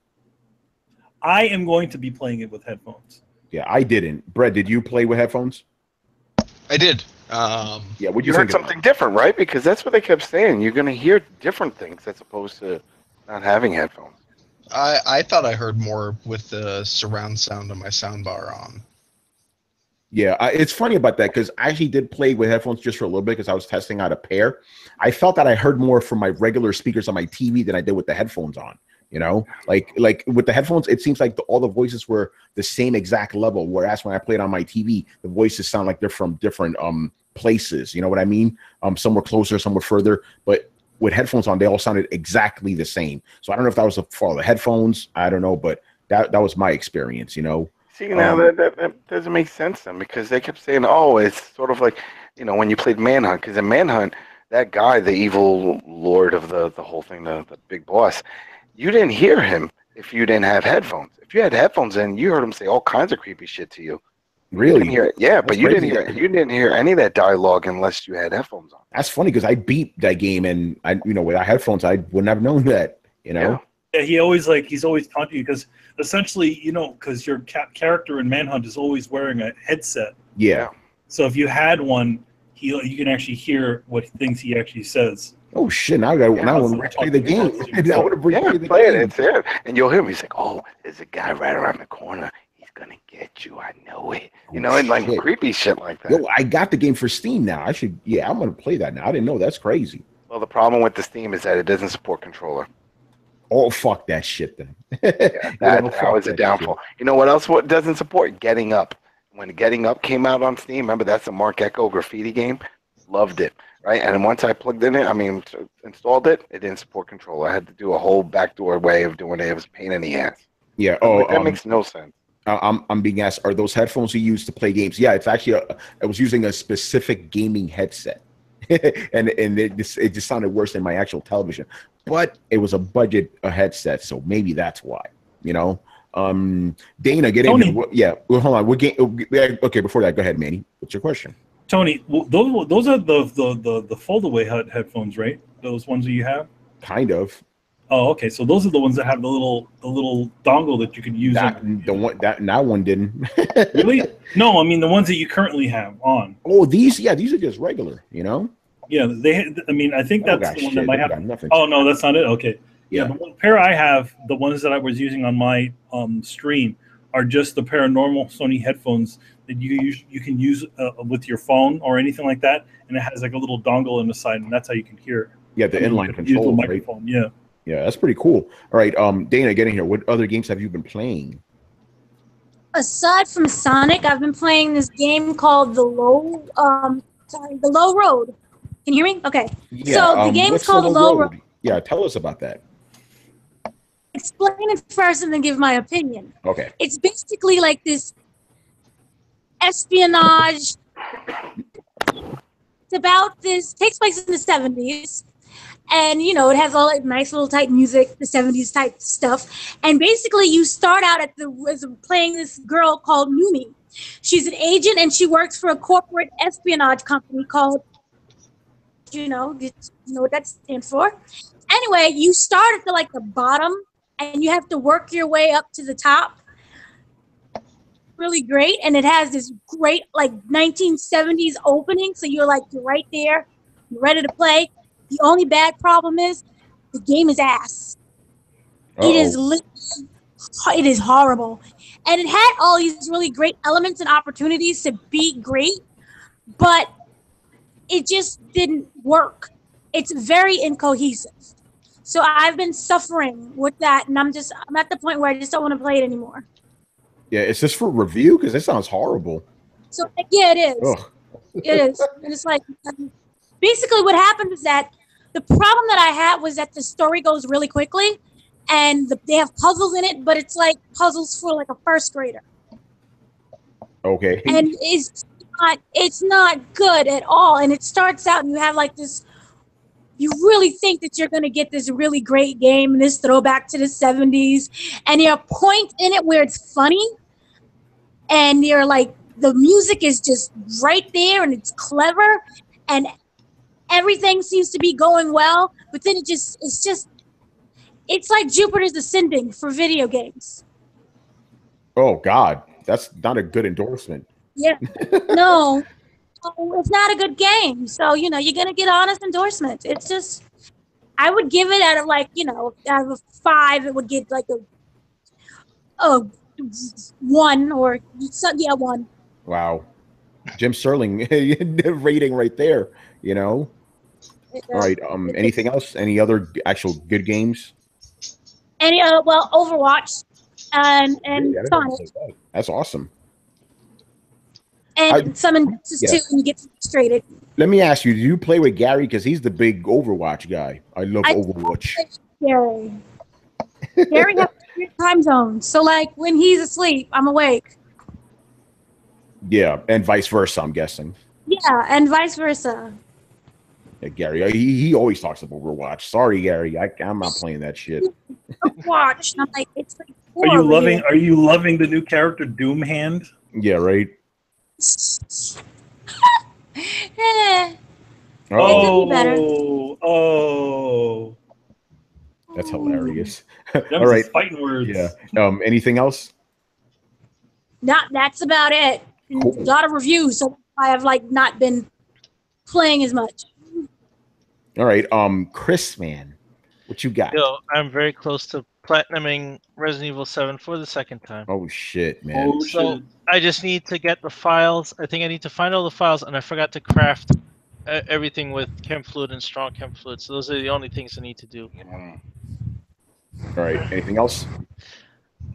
I am going to be playing it with headphones. Yeah, I didn't. Brett, did you play with headphones? I did. Yeah, you heard something different, right? Because that's what they kept saying. You're going to hear different things as opposed to not having headphones. I thought I heard more with the surround sound of my soundbar on. Yeah, it's funny about that because I actually did play with headphones just for a little bit because I was testing out a pair. I felt that I heard more from my regular speakers on my TV than I did with the headphones on. Like with the headphones, it seems like all the voices were the same exact level. Whereas when I played on my TV, the voices sound like they're from different places. You know what I mean? Some were closer, some were further. But with headphones on, they all sounded exactly the same. So I don't know if that was for the headphones. I don't know, but that was my experience. See, now that doesn't make sense then because they kept saying, oh, it's sort of like, when you played Manhunt. Because in Manhunt, that guy, the evil lord of the whole thing, the big boss, you didn't hear him if you didn't have headphones. If you had headphones in, you heard him say all kinds of creepy shit to you. Really? You didn't hear it. Yeah, but you didn't hear any of that dialogue unless you had headphones on. That's funny because I beat that game and without headphones I wouldn't have known that. Yeah, he's always taunting you because essentially, because your character in Manhunt is always wearing a headset. Yeah. So if you had one, you can actually hear what things he actually says. Oh shit! Now I want to play the game. I want to play it. It's there, and you'll hear him. He's like, "Oh, there's a guy right around the corner. He's gonna get you. I know it." And like creepy shit like that. Yo, I got the game for Steam now. I'm gonna play that now. I didn't know. That's crazy. Well, the problem with the Steam is that it doesn't support controller. Oh, fuck that shit then. That was a downfall. Shit. You know what else? What doesn't support? Getting Up. When Getting Up came out on Steam, remember that's a Mark Echo graffiti game. Loved it. Right, and once I plugged in it, installed it, it didn't support controller. I had to do a whole backdoor way of doing it. It was a pain in the ass. Yeah. That makes no sense. I'm being asked, are those headphones you use to play games? Yeah, it's actually I was using a specific gaming headset, and it just sounded worse than my actual television. But it was a budget headset, so maybe that's why. Dana, get in. Yeah. Well, hold on. Okay. Before that, go ahead, Manny. What's your question? Tony, those are the fold-away headphones, right? Those ones that you have? Kind of. Oh, okay. So those are the ones that have the little dongle that you could use. That one didn't. Really? No, I mean the ones that you currently have on. Oh, these are just regular. Yeah, I think that's the one that might have. Nothing. Oh no, that's not it. Okay. Yeah, the one pair I have, the ones that I was using on my stream, are just a pair of normal Sony headphones that you can use with your phone or anything like that, and it has like a little dongle in the side, and that's how you can hear it. Yeah, the inline control, right? Yeah. Yeah, that's pretty cool. All right, Dana, get in here. What other games have you been playing? Aside from Sonic, I've been playing this game called The Low Road. Can you hear me? Okay. Yeah, so the game is called The Low Road. Yeah, tell us about that. Explain it first and then give my opinion. Okay. It's basically like this espionage. It's about this, takes place in the 70s. And, you know, it has all like nice little type music, the 70s type stuff. And basically you start out as playing this girl called Numi. She's an agent and she works for a corporate espionage company called, you know what that stands for. Anyway, you start at the bottom and you have to work your way up to the top. Really great. And it has this great like 1970s opening. So you're right there, you're ready to play. The only bad problem is the game is ass. Uh-oh. It is horrible. And it had all these really great elements and opportunities to be great, but it just didn't work. It's very incohesive. So I've been suffering with that, and I'm at the point where I just don't want to play it anymore. Yeah, is this for review? Because it sounds horrible. So yeah, it is. Ugh. It is. And it's like, basically what happened is that the problem that I had was that the story goes really quickly, and they have puzzles in it, but it's like puzzles for like a first grader. Okay. And it's not good at all. And it starts out and you have like this, you really think that you're going to get this really great game, this throwback to the 70s, and you're a point in it where it's funny, and you're like, the music is just right there, and it's clever, and everything seems to be going well, but then it's like Jupiter's Ascending for video games. Oh, God. That's not a good endorsement. Yeah. No. It's not a good game. So, you know, you're going to get honest endorsement. It's just, I would give it out of like, you know, out of 5, it would get like a 1 or, yeah, 1. Wow. Jim Sterling rating right there, you know? All right. Anything else? Any other actual good games? Well, Overwatch and Sonic. That's awesome. And some Injustice too, and you get frustrated. Let me ask you, do you play with Gary? Because he's the big Overwatch guy. I love Overwatch. Gary has a time zone. So, like, when he's asleep, I'm awake. Yeah, and vice versa, I'm guessing. Yeah, and vice versa. Yeah, Gary, he always talks about Overwatch. Sorry, Gary, I'm not playing that shit. Overwatch. I'm like, it's like, Are you loving the new character Doom Hand? Yeah, right. Oh, that's hilarious. All right, fighting words. Yeah. Anything else? That's about it. Cool. A lot of reviews, so I have like not been playing as much. All right, Chris, man, what you got? Yo, I'm very close to platinuming Resident Evil 7 for the second time. Oh shit, man! So I just need to get the files. I think I need to find all the files, and I forgot to craft everything with chem fluid and strong chem fluid. So those are the only things I need to do. All right, anything else?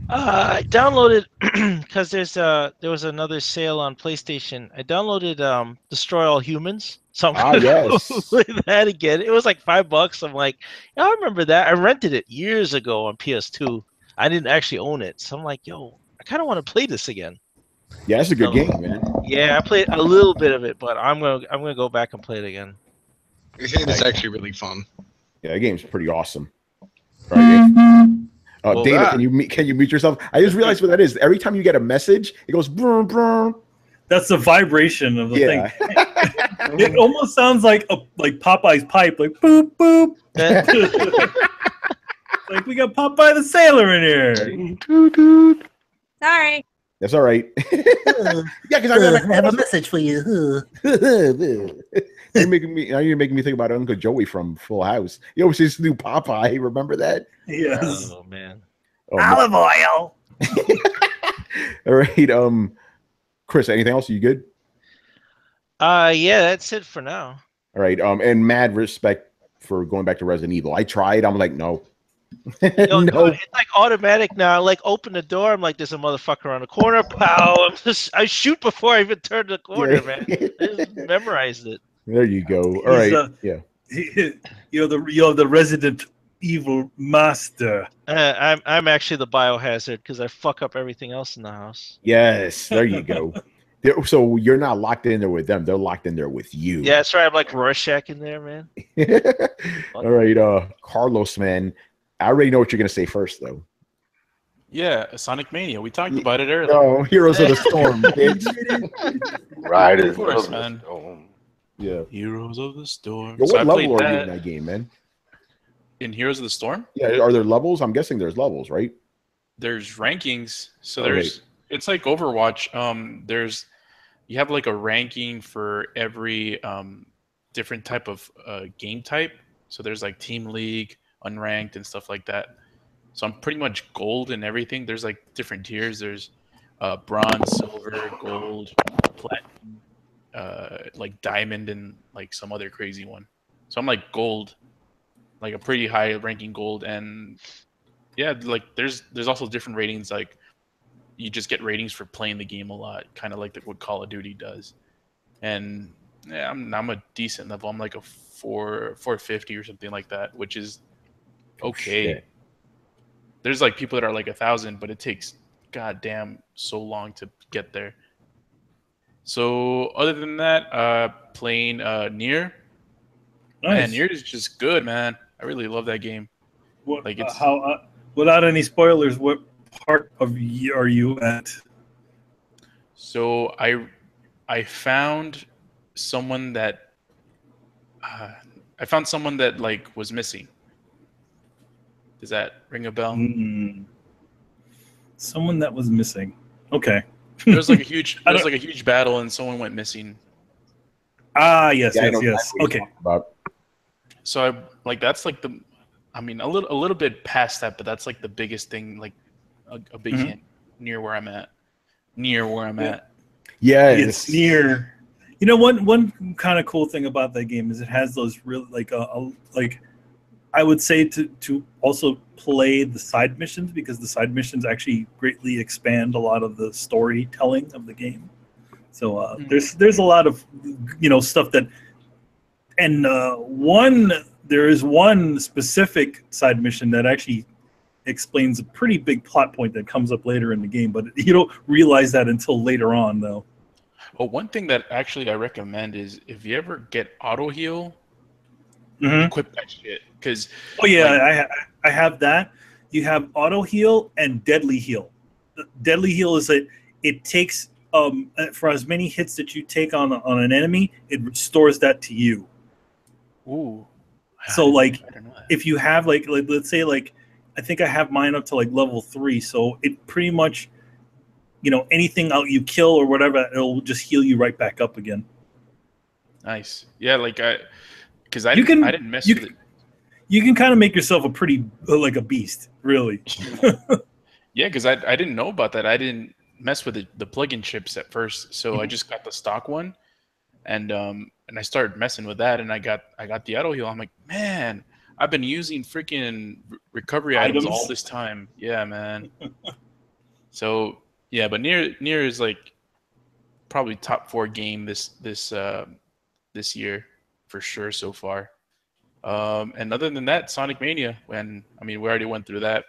I downloaded because there was another sale on PlayStation. I downloaded Destroy All Humans. So I'm gonna play that again. It was like $5. I'm like, yeah, I remember that. I rented it years ago on PS2. I didn't actually own it, so I'm like, yo, I kind of want to play this again. Yeah, it's a good game, man. Yeah, I played a little bit of it, but I'm gonna go back and play it again. I think it's actually really fun. Yeah, the game's pretty awesome. Right. Dana, can you mute yourself? I just realized what that is. Every time you get a message, it goes boom, boom. That's the vibration of the thing. It almost sounds like Popeye's pipe, like boop boop. Like we got Popeye the Sailor in here. Sorry. That's all right. Yeah, because I have a message for you. You're making me think about Uncle Joey from Full House. He always used to do Popeye. Remember that? Yes. Oh man. Olive oil. All right. Chris, anything else? You good? Yeah, that's it for now. All right. And mad respect for going back to Resident Evil. I tried. I'm like, no. No, it's like automatic now. I like open the door. I'm like, there's a motherfucker on the corner. Pow! I shoot before I even turn the corner, man. I just memorized it. There you go. All right. Yeah. You're the Resident Evil master. I'm actually the biohazard because I fuck up everything else in the house. Yes. There you go. So you're not locked in there with them. They're locked in there with you. Yeah, that's right. I'm like Rorschach in there, man. All right. Carlos, man. I already know what you're going to say first, though. Yeah, Sonic Mania. We talked about it earlier. Oh, Heroes of the Storm, bitch. Riders of course, of man. the Storm. Yeah. Heroes of the Storm. Yo, what level are you in that game, man? In Heroes of the Storm? Yeah, are there levels? I'm guessing there's levels, right? There's rankings. So it's like Overwatch. You have like a ranking for every different type of game type. So there's like Team League, unranked, and stuff like that. So I'm pretty much gold in everything. There's like different tiers. There's bronze, silver, gold, platinum, like diamond, and like some other crazy one. So I'm like gold, like a pretty high ranking gold. And yeah, like there's also different ratings. Like you just get ratings for playing the game a lot, kind of like what Call of Duty does. And yeah, I'm a decent level. I'm like a 450 or something like that, which is okay. There's like people that are like 1,000, but it takes goddamn so long to get there. So other than that, playing Nier. Nice. Man, Nier is just good, man. I really love that game. What, like it's without any spoilers, what part of are you at? So I found someone that like was missing. Does that ring a bell? Someone that was missing. Okay. There was like a huge battle and someone went missing. Yes. Okay. So that's like a little bit past that, but that's like the biggest thing, like a big hint near where I'm at. Yeah, it's near. You know, one kind of cool thing about that game is it has those real like I would say to also play the side missions, because the side missions actually greatly expand a lot of the storytelling of the game. So there's a lot of stuff that, and there is one specific side mission that actually explains a pretty big plot point that comes up later in the game, but you don't realize that until later on, though. Well, one thing that actually I recommend is if you ever get auto heal, equip that shit. Because I have that. You have auto heal and deadly heal. Deadly heal is that it takes for as many hits that you take on an enemy, it restores that to you. Ooh. So like if you have like let's say like I think I have mine up to like level 3, so it pretty much anything out you kill or whatever, it'll just heal you right back up again. Nice. Yeah, like I didn't mess with it. You can kind of make yourself a pretty like a beast, really. Yeah, because I didn't know about that. I didn't mess with the plug-in chips at first, so I just got the stock one, and I started messing with that, and I got the auto heal. I'm like, man, I've been using freaking recovery items all this time. Yeah, man. So yeah, but Nier is like probably top 4 game this year for sure so far. And other than that, Sonic Mania. We already went through that,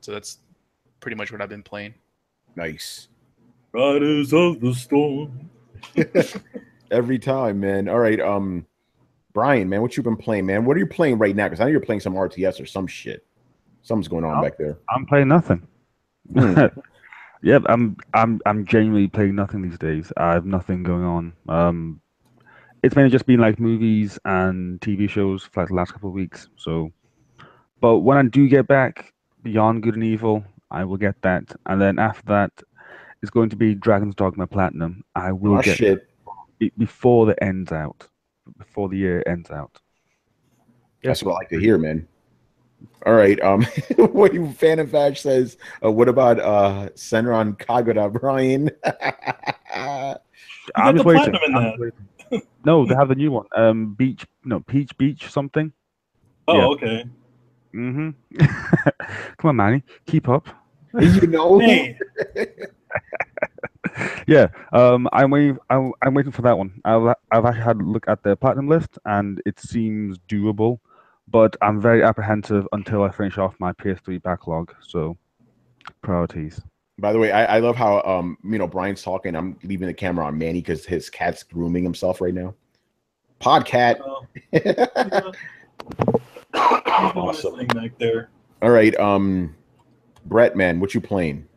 so that's pretty much what I've been playing. Nice. Riders of the Storm. Every time, man. All right, Brian, man, what you been playing, man? What are you playing right now? Because I know you're playing some RTS or some shit. Something's going on back there. I'm playing nothing. Yep, I'm genuinely playing nothing these days. I have nothing going on. It's mainly just been like movies and TV shows for like the last couple of weeks. So, but when I do get back Beyond Good and Evil, I will get that, and then after that, it's going to be Dragon's Dogma Platinum. I will get it before the year ends out. That's what I like to hear, man. All right. What Fan and Fash says, what about Senran Kagura, Brian? I'm just waiting. No, they have the new one. Peach Beach something. Oh, okay. Mm-hmm. Come on, Manny, keep up. You know. Hey. Yeah. I'm waiting. I'm waiting for that one. I've actually had a look at the platinum list, and it seems doable, but I'm very apprehensive until I finish off my PS3 backlog. So, priorities. By the way, I love how Brian's talking. I'm leaving the camera on Manny because his cat's grooming himself right now. Podcat. Awesome. Back there. All right, Brett, man, what you playing?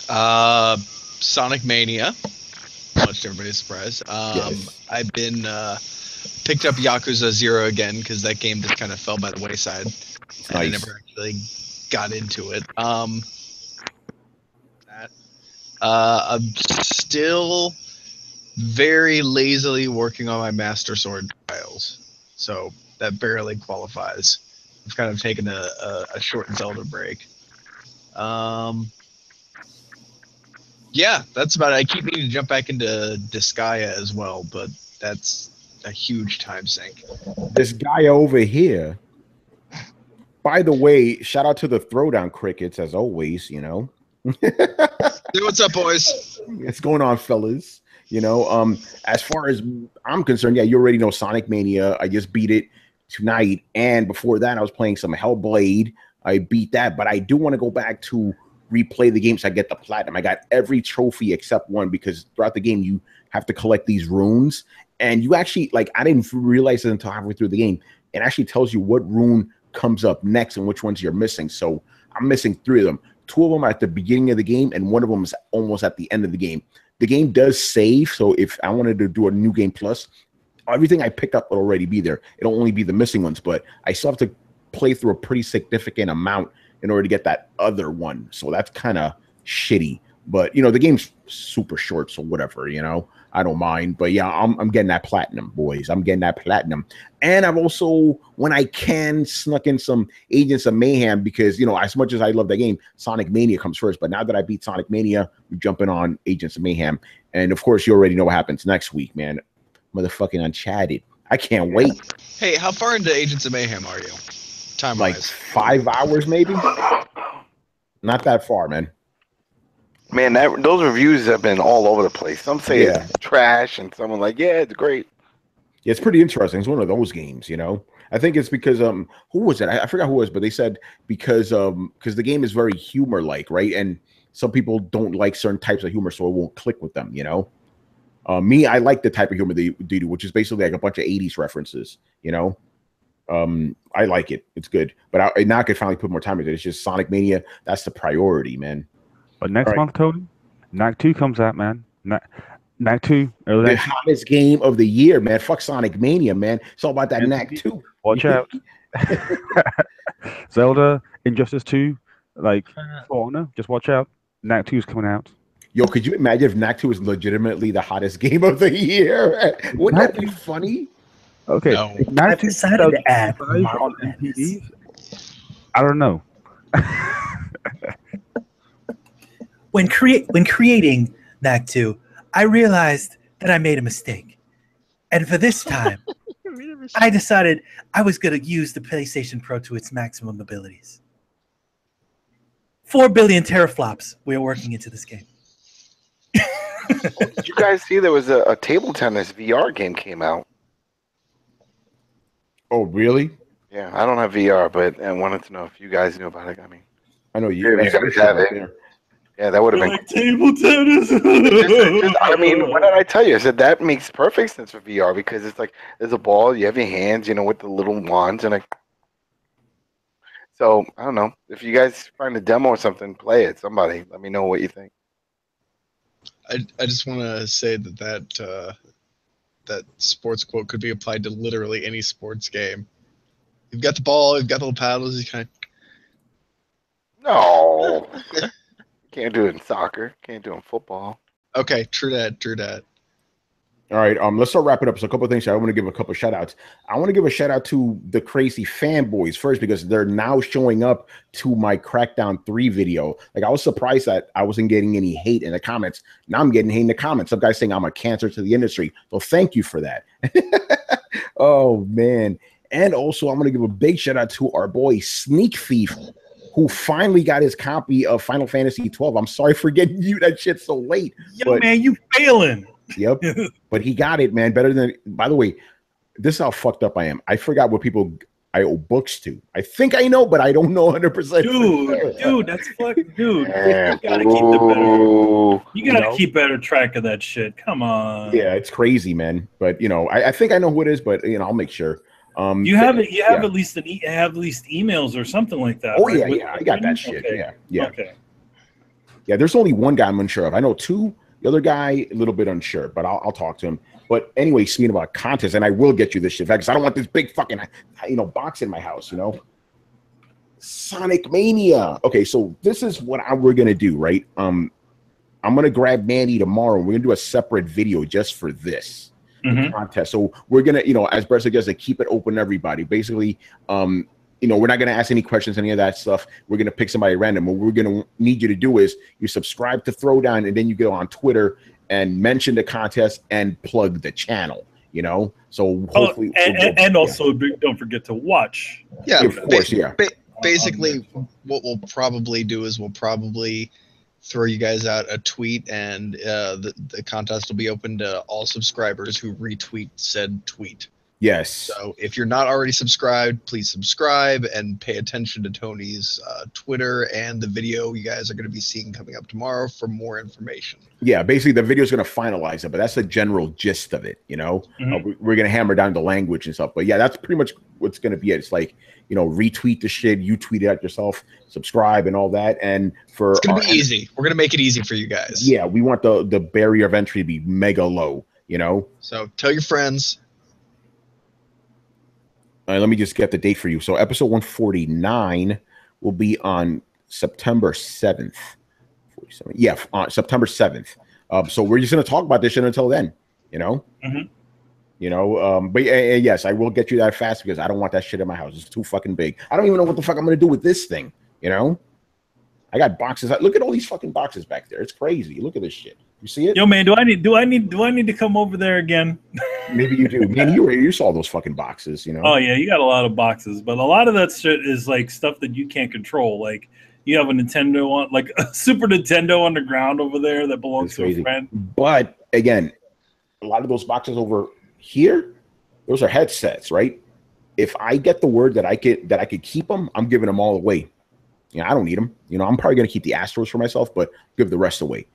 Sonic Mania. Much to everybody's surprise. Yes. I've been picked up Yakuza 0 again because that game just kind of fell by the wayside. And I never actually got into it. I'm still very lazily working on my Master Sword trials, so that barely qualifies. I've kind of taken a short Zelda break. Yeah, that's about it. I keep needing to jump back into Disgaea as well, but that's a huge time sink. This guy over here. By the way, shout out to the Throwdown crickets as always. Hey, what's up, boys? What's going on, fellas? As far as I'm concerned, yeah, you already know Sonic Mania. I just beat it tonight, and before that, I was playing some Hellblade. I beat that, but I do want to go back to replay the game so I get the platinum. I got every trophy except one because throughout the game you have to collect these runes, and you actually I didn't realize it until halfway through the game. It actually tells you what rune comes up next and which ones you're missing. So I'm missing 3 of them. 2 of them are at the beginning of the game, and 1 of them is almost at the end of the game. The game does save, so if I wanted to do a new game plus, everything I picked up will already be there. It'll only be the missing ones, but I still have to play through a pretty significant amount in order to get that other one. So that's kind of shitty. But, the game's super short, so whatever, I don't mind. But, yeah, I'm getting that platinum, boys. I'm getting that platinum. And I've also, when I can, snuck in some Agents of Mayhem because, as much as I love that game, Sonic Mania comes first. But now that I beat Sonic Mania, we're jumping on Agents of Mayhem. And, of course, you already know what happens next week, man. Motherfucking Unchatted. I can't wait. Hey, how far into Agents of Mayhem are you? Time-wise. 5 hours, maybe? Not that far, man. Man, those reviews have been all over the place. Some say it's trash, and someone yeah, it's great. Yeah, it's pretty interesting. It's one of those games, I think it's because who was it? I forgot who it was, but they said because the game is very humor-like, right? And some people don't like certain types of humor, so it won't click with them, Me, I like the type of humor they do, which is basically like a bunch of 80s references, I like it. It's good. But now I could finally put more time into it. It's just Sonic Mania. That's the priority, man. But next month, Cody, NAC 2 comes out, man. NAC 2. The hottest game of the year, man. Fuck Sonic Mania, man. It's all about that NAC 2. Watch out. Zelda, Injustice 2, For Honor, just watch out. NAC 2 is coming out. Yo, could you imagine if NAC 2 is legitimately the hottest game of the year? Wouldn't that be funny? Okay. No. I decided to add on NPDs. I don't know. When creating NAC 2, I realized that I made a mistake. And for this time, I decided I was going to use the PlayStation Pro to its maximum abilities. 4 billion teraflops we are working into this game. Did you guys see there was a table tennis VR game came out? Oh, really? Yeah, I don't have VR, but I wanted to know if you guys knew about it. I mean, I know you guys have it. Yeah, that would have been table tennis. I mean, what did I tell you? I said that makes perfect sense for VR because it's there's a ball, you have your hands, with the little wands, and so I don't know if you guys find a demo or something, play it. Somebody, let me know what you think. I just want to say that sports quote could be applied to literally any sports game. You've got the ball, you've got the little paddles, you kind of. No. Can't do it in soccer. Can't do it in football. Okay, true that. All right, let's start wrapping up. So a couple of things. I want to give a couple of shout outs. I want to give a shout out to the crazy fanboys first because they're now showing up to my Crackdown 3 video. Like I was surprised that I wasn't getting any hate in the comments. Now I'm getting hate in the comments. Some guys saying I'm a cancer to the industry. So thank you for that. Oh man. And also I'm going to give a big shout out to our boy Sneak Thief, who finally got his copy of Final Fantasy 12. I'm sorry for getting you that shit so late. Yo, man, you failing. Yep. But he got it, man. Better than, by the way, this is how fucked up I am. I forgot what people I owe books to. I think I know, but I don't know 100%. Dude, that's fucking dude. You gotta keep the better. You gotta keep better track of that shit. Come on. Yeah, it's crazy, man. But I think I know who it is, but I'll make sure. You have at least emails or something like that. Oh right? yeah, I got that shit. Okay. Yeah. Okay. Yeah, there's only one guy I'm unsure of. I know two. The other guy, a little bit unsure, but I'll talk to him. But anyway, speaking about contests, and I will get you this shit because I don't want this big fucking box in my house. Sonic Mania. Okay, so this is what we're gonna do, right? I'm gonna grab Mandy tomorrow. We're gonna do a separate video just for this contest. So we're gonna, as Brett suggested, keep it open to everybody. Basically, we're not going to ask any questions, any of that stuff. We're going to pick somebody random. What we're going to need you to do is you subscribe to Throwdown, and then you go on Twitter and mention the contest and plug the channel, So hopefully, also don't forget to watch. Yeah, of course, basically, what we'll probably do is we'll probably throw you guys out a tweet, and the contest will be open to all subscribers who retweet said tweet. Yes. So if you're not already subscribed, please subscribe and pay attention to Tony's Twitter and the video you guys are going to be seeing coming up tomorrow for more information. Yeah, basically the video is going to finalize it, but that's the general gist of it. We're going to hammer down the language and stuff. But yeah, that's pretty much what's going to be it. It's like, retweet the shit, you tweet it out yourself, subscribe and all that. And it's going to be easy. We're going to make it easy for you guys. Yeah, we want the barrier of entry to be mega low, So tell your friends. Let me just get the date for you. So episode 149 will be on September 7th. 47. Yeah, on September 7th. So we're just going to talk about this shit until then, But yes, I will get you that fast because I don't want that shit in my house. It's too fucking big. I don't even know what the fuck I'm going to do with this thing, I got boxes. Look at all these fucking boxes back there. It's crazy. Look at this shit. You see it? Yo, man, do I need to come over there again? Maybe you do. Man, you saw those fucking boxes, Oh yeah, you got a lot of boxes, but a lot of that shit is like stuff that you can't control. Like you have a Nintendo on, like a Super Nintendo underground over there that belongs to a friend. But again, a lot of those boxes over here, those are headsets, right? If I get the word that I could keep them, I'm giving them all away. I don't need them. I'm probably gonna keep the Astros for myself, but give the rest away.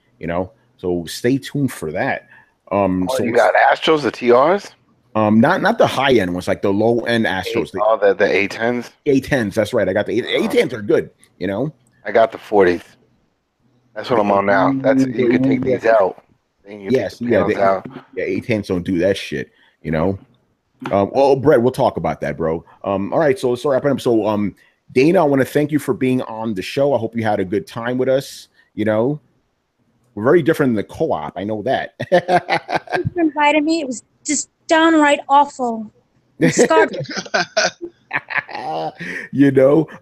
So stay tuned for that. So you got Astros, the TRs? Not the high end ones, like the low end Astros. The A10s. A10s, that's right. I got the A10s are good. I got the 40s. That's what I'm on now. You can take these out. Yes, the A10s don't do that shit. Well, Brett, we'll talk about that, bro. All right, so let's start wrapping up. So, Dana, I want to thank you for being on the show. I hope you had a good time with us. We're very different than the co-op. I know that. Thanks for inviting me. It was just downright awful. All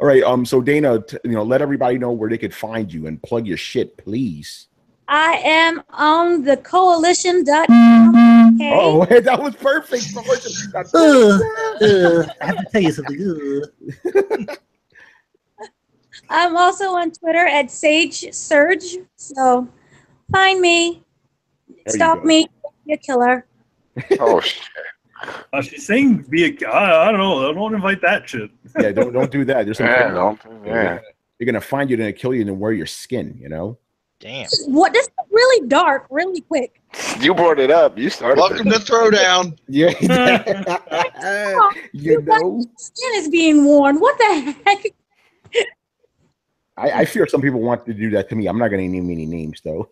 right. So Dana, let everybody know where they could find you and plug your shit, please. I am on the coalition.com. Okay? Oh, that was perfect. I have to tell you something. I'm also on Twitter at Sage Surge. So find me, stalk me, be a killer. Oh shit! She's saying be a. I don't know. I don't invite that shit. Yeah, don't do that. There's some. They're gonna find you, gonna kill you, and then wear your skin. Damn. What? This is really dark, really quick. You brought it up. You started. Welcome to Throwdown. Yeah. Skin is being worn. What the heck? I fear some people want to do that to me. I'm not going to name any names, though.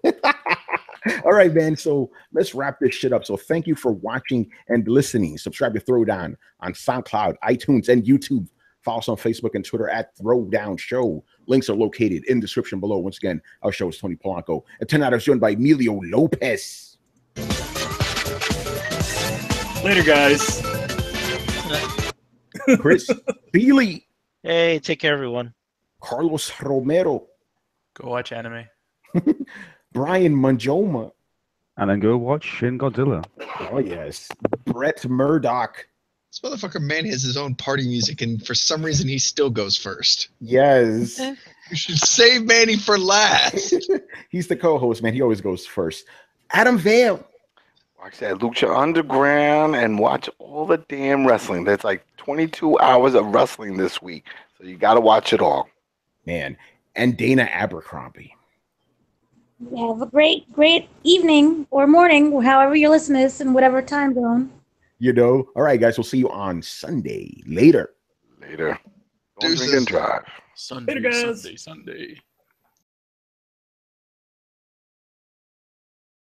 All right, man. So let's wrap this shit up. So thank you for watching and listening. Subscribe to Throwdown on SoundCloud, iTunes, and YouTube. Follow us on Facebook and Twitter at Throwdown Show. Links are located in the description below. Once again, our show is Tony Polanco. And tonight I was joined by Emilio Lopez. Later, guys. Chris Bealey. Hey, take care, everyone. Carlos Romero. Go watch anime. Brian Manjoma. And then go watch Shin Godzilla. Oh, yes. Brett Murdoch. This motherfucker man has his own party music, and for some reason he still goes first. Yes. You should save Manny for last. He's the co-host, man. He always goes first. Adam Vale. Watch that Lucha Underground and watch all the damn wrestling. There's like 22 hours of wrestling this week, so you got to watch it all. Man. And Dana Abercrombie. Have a great evening or morning, however you're listening to this in whatever time zone. You know. All right, guys. We'll see you on Sunday. Later. Don't drink and drive. Sunday, Later, guys. Sunday.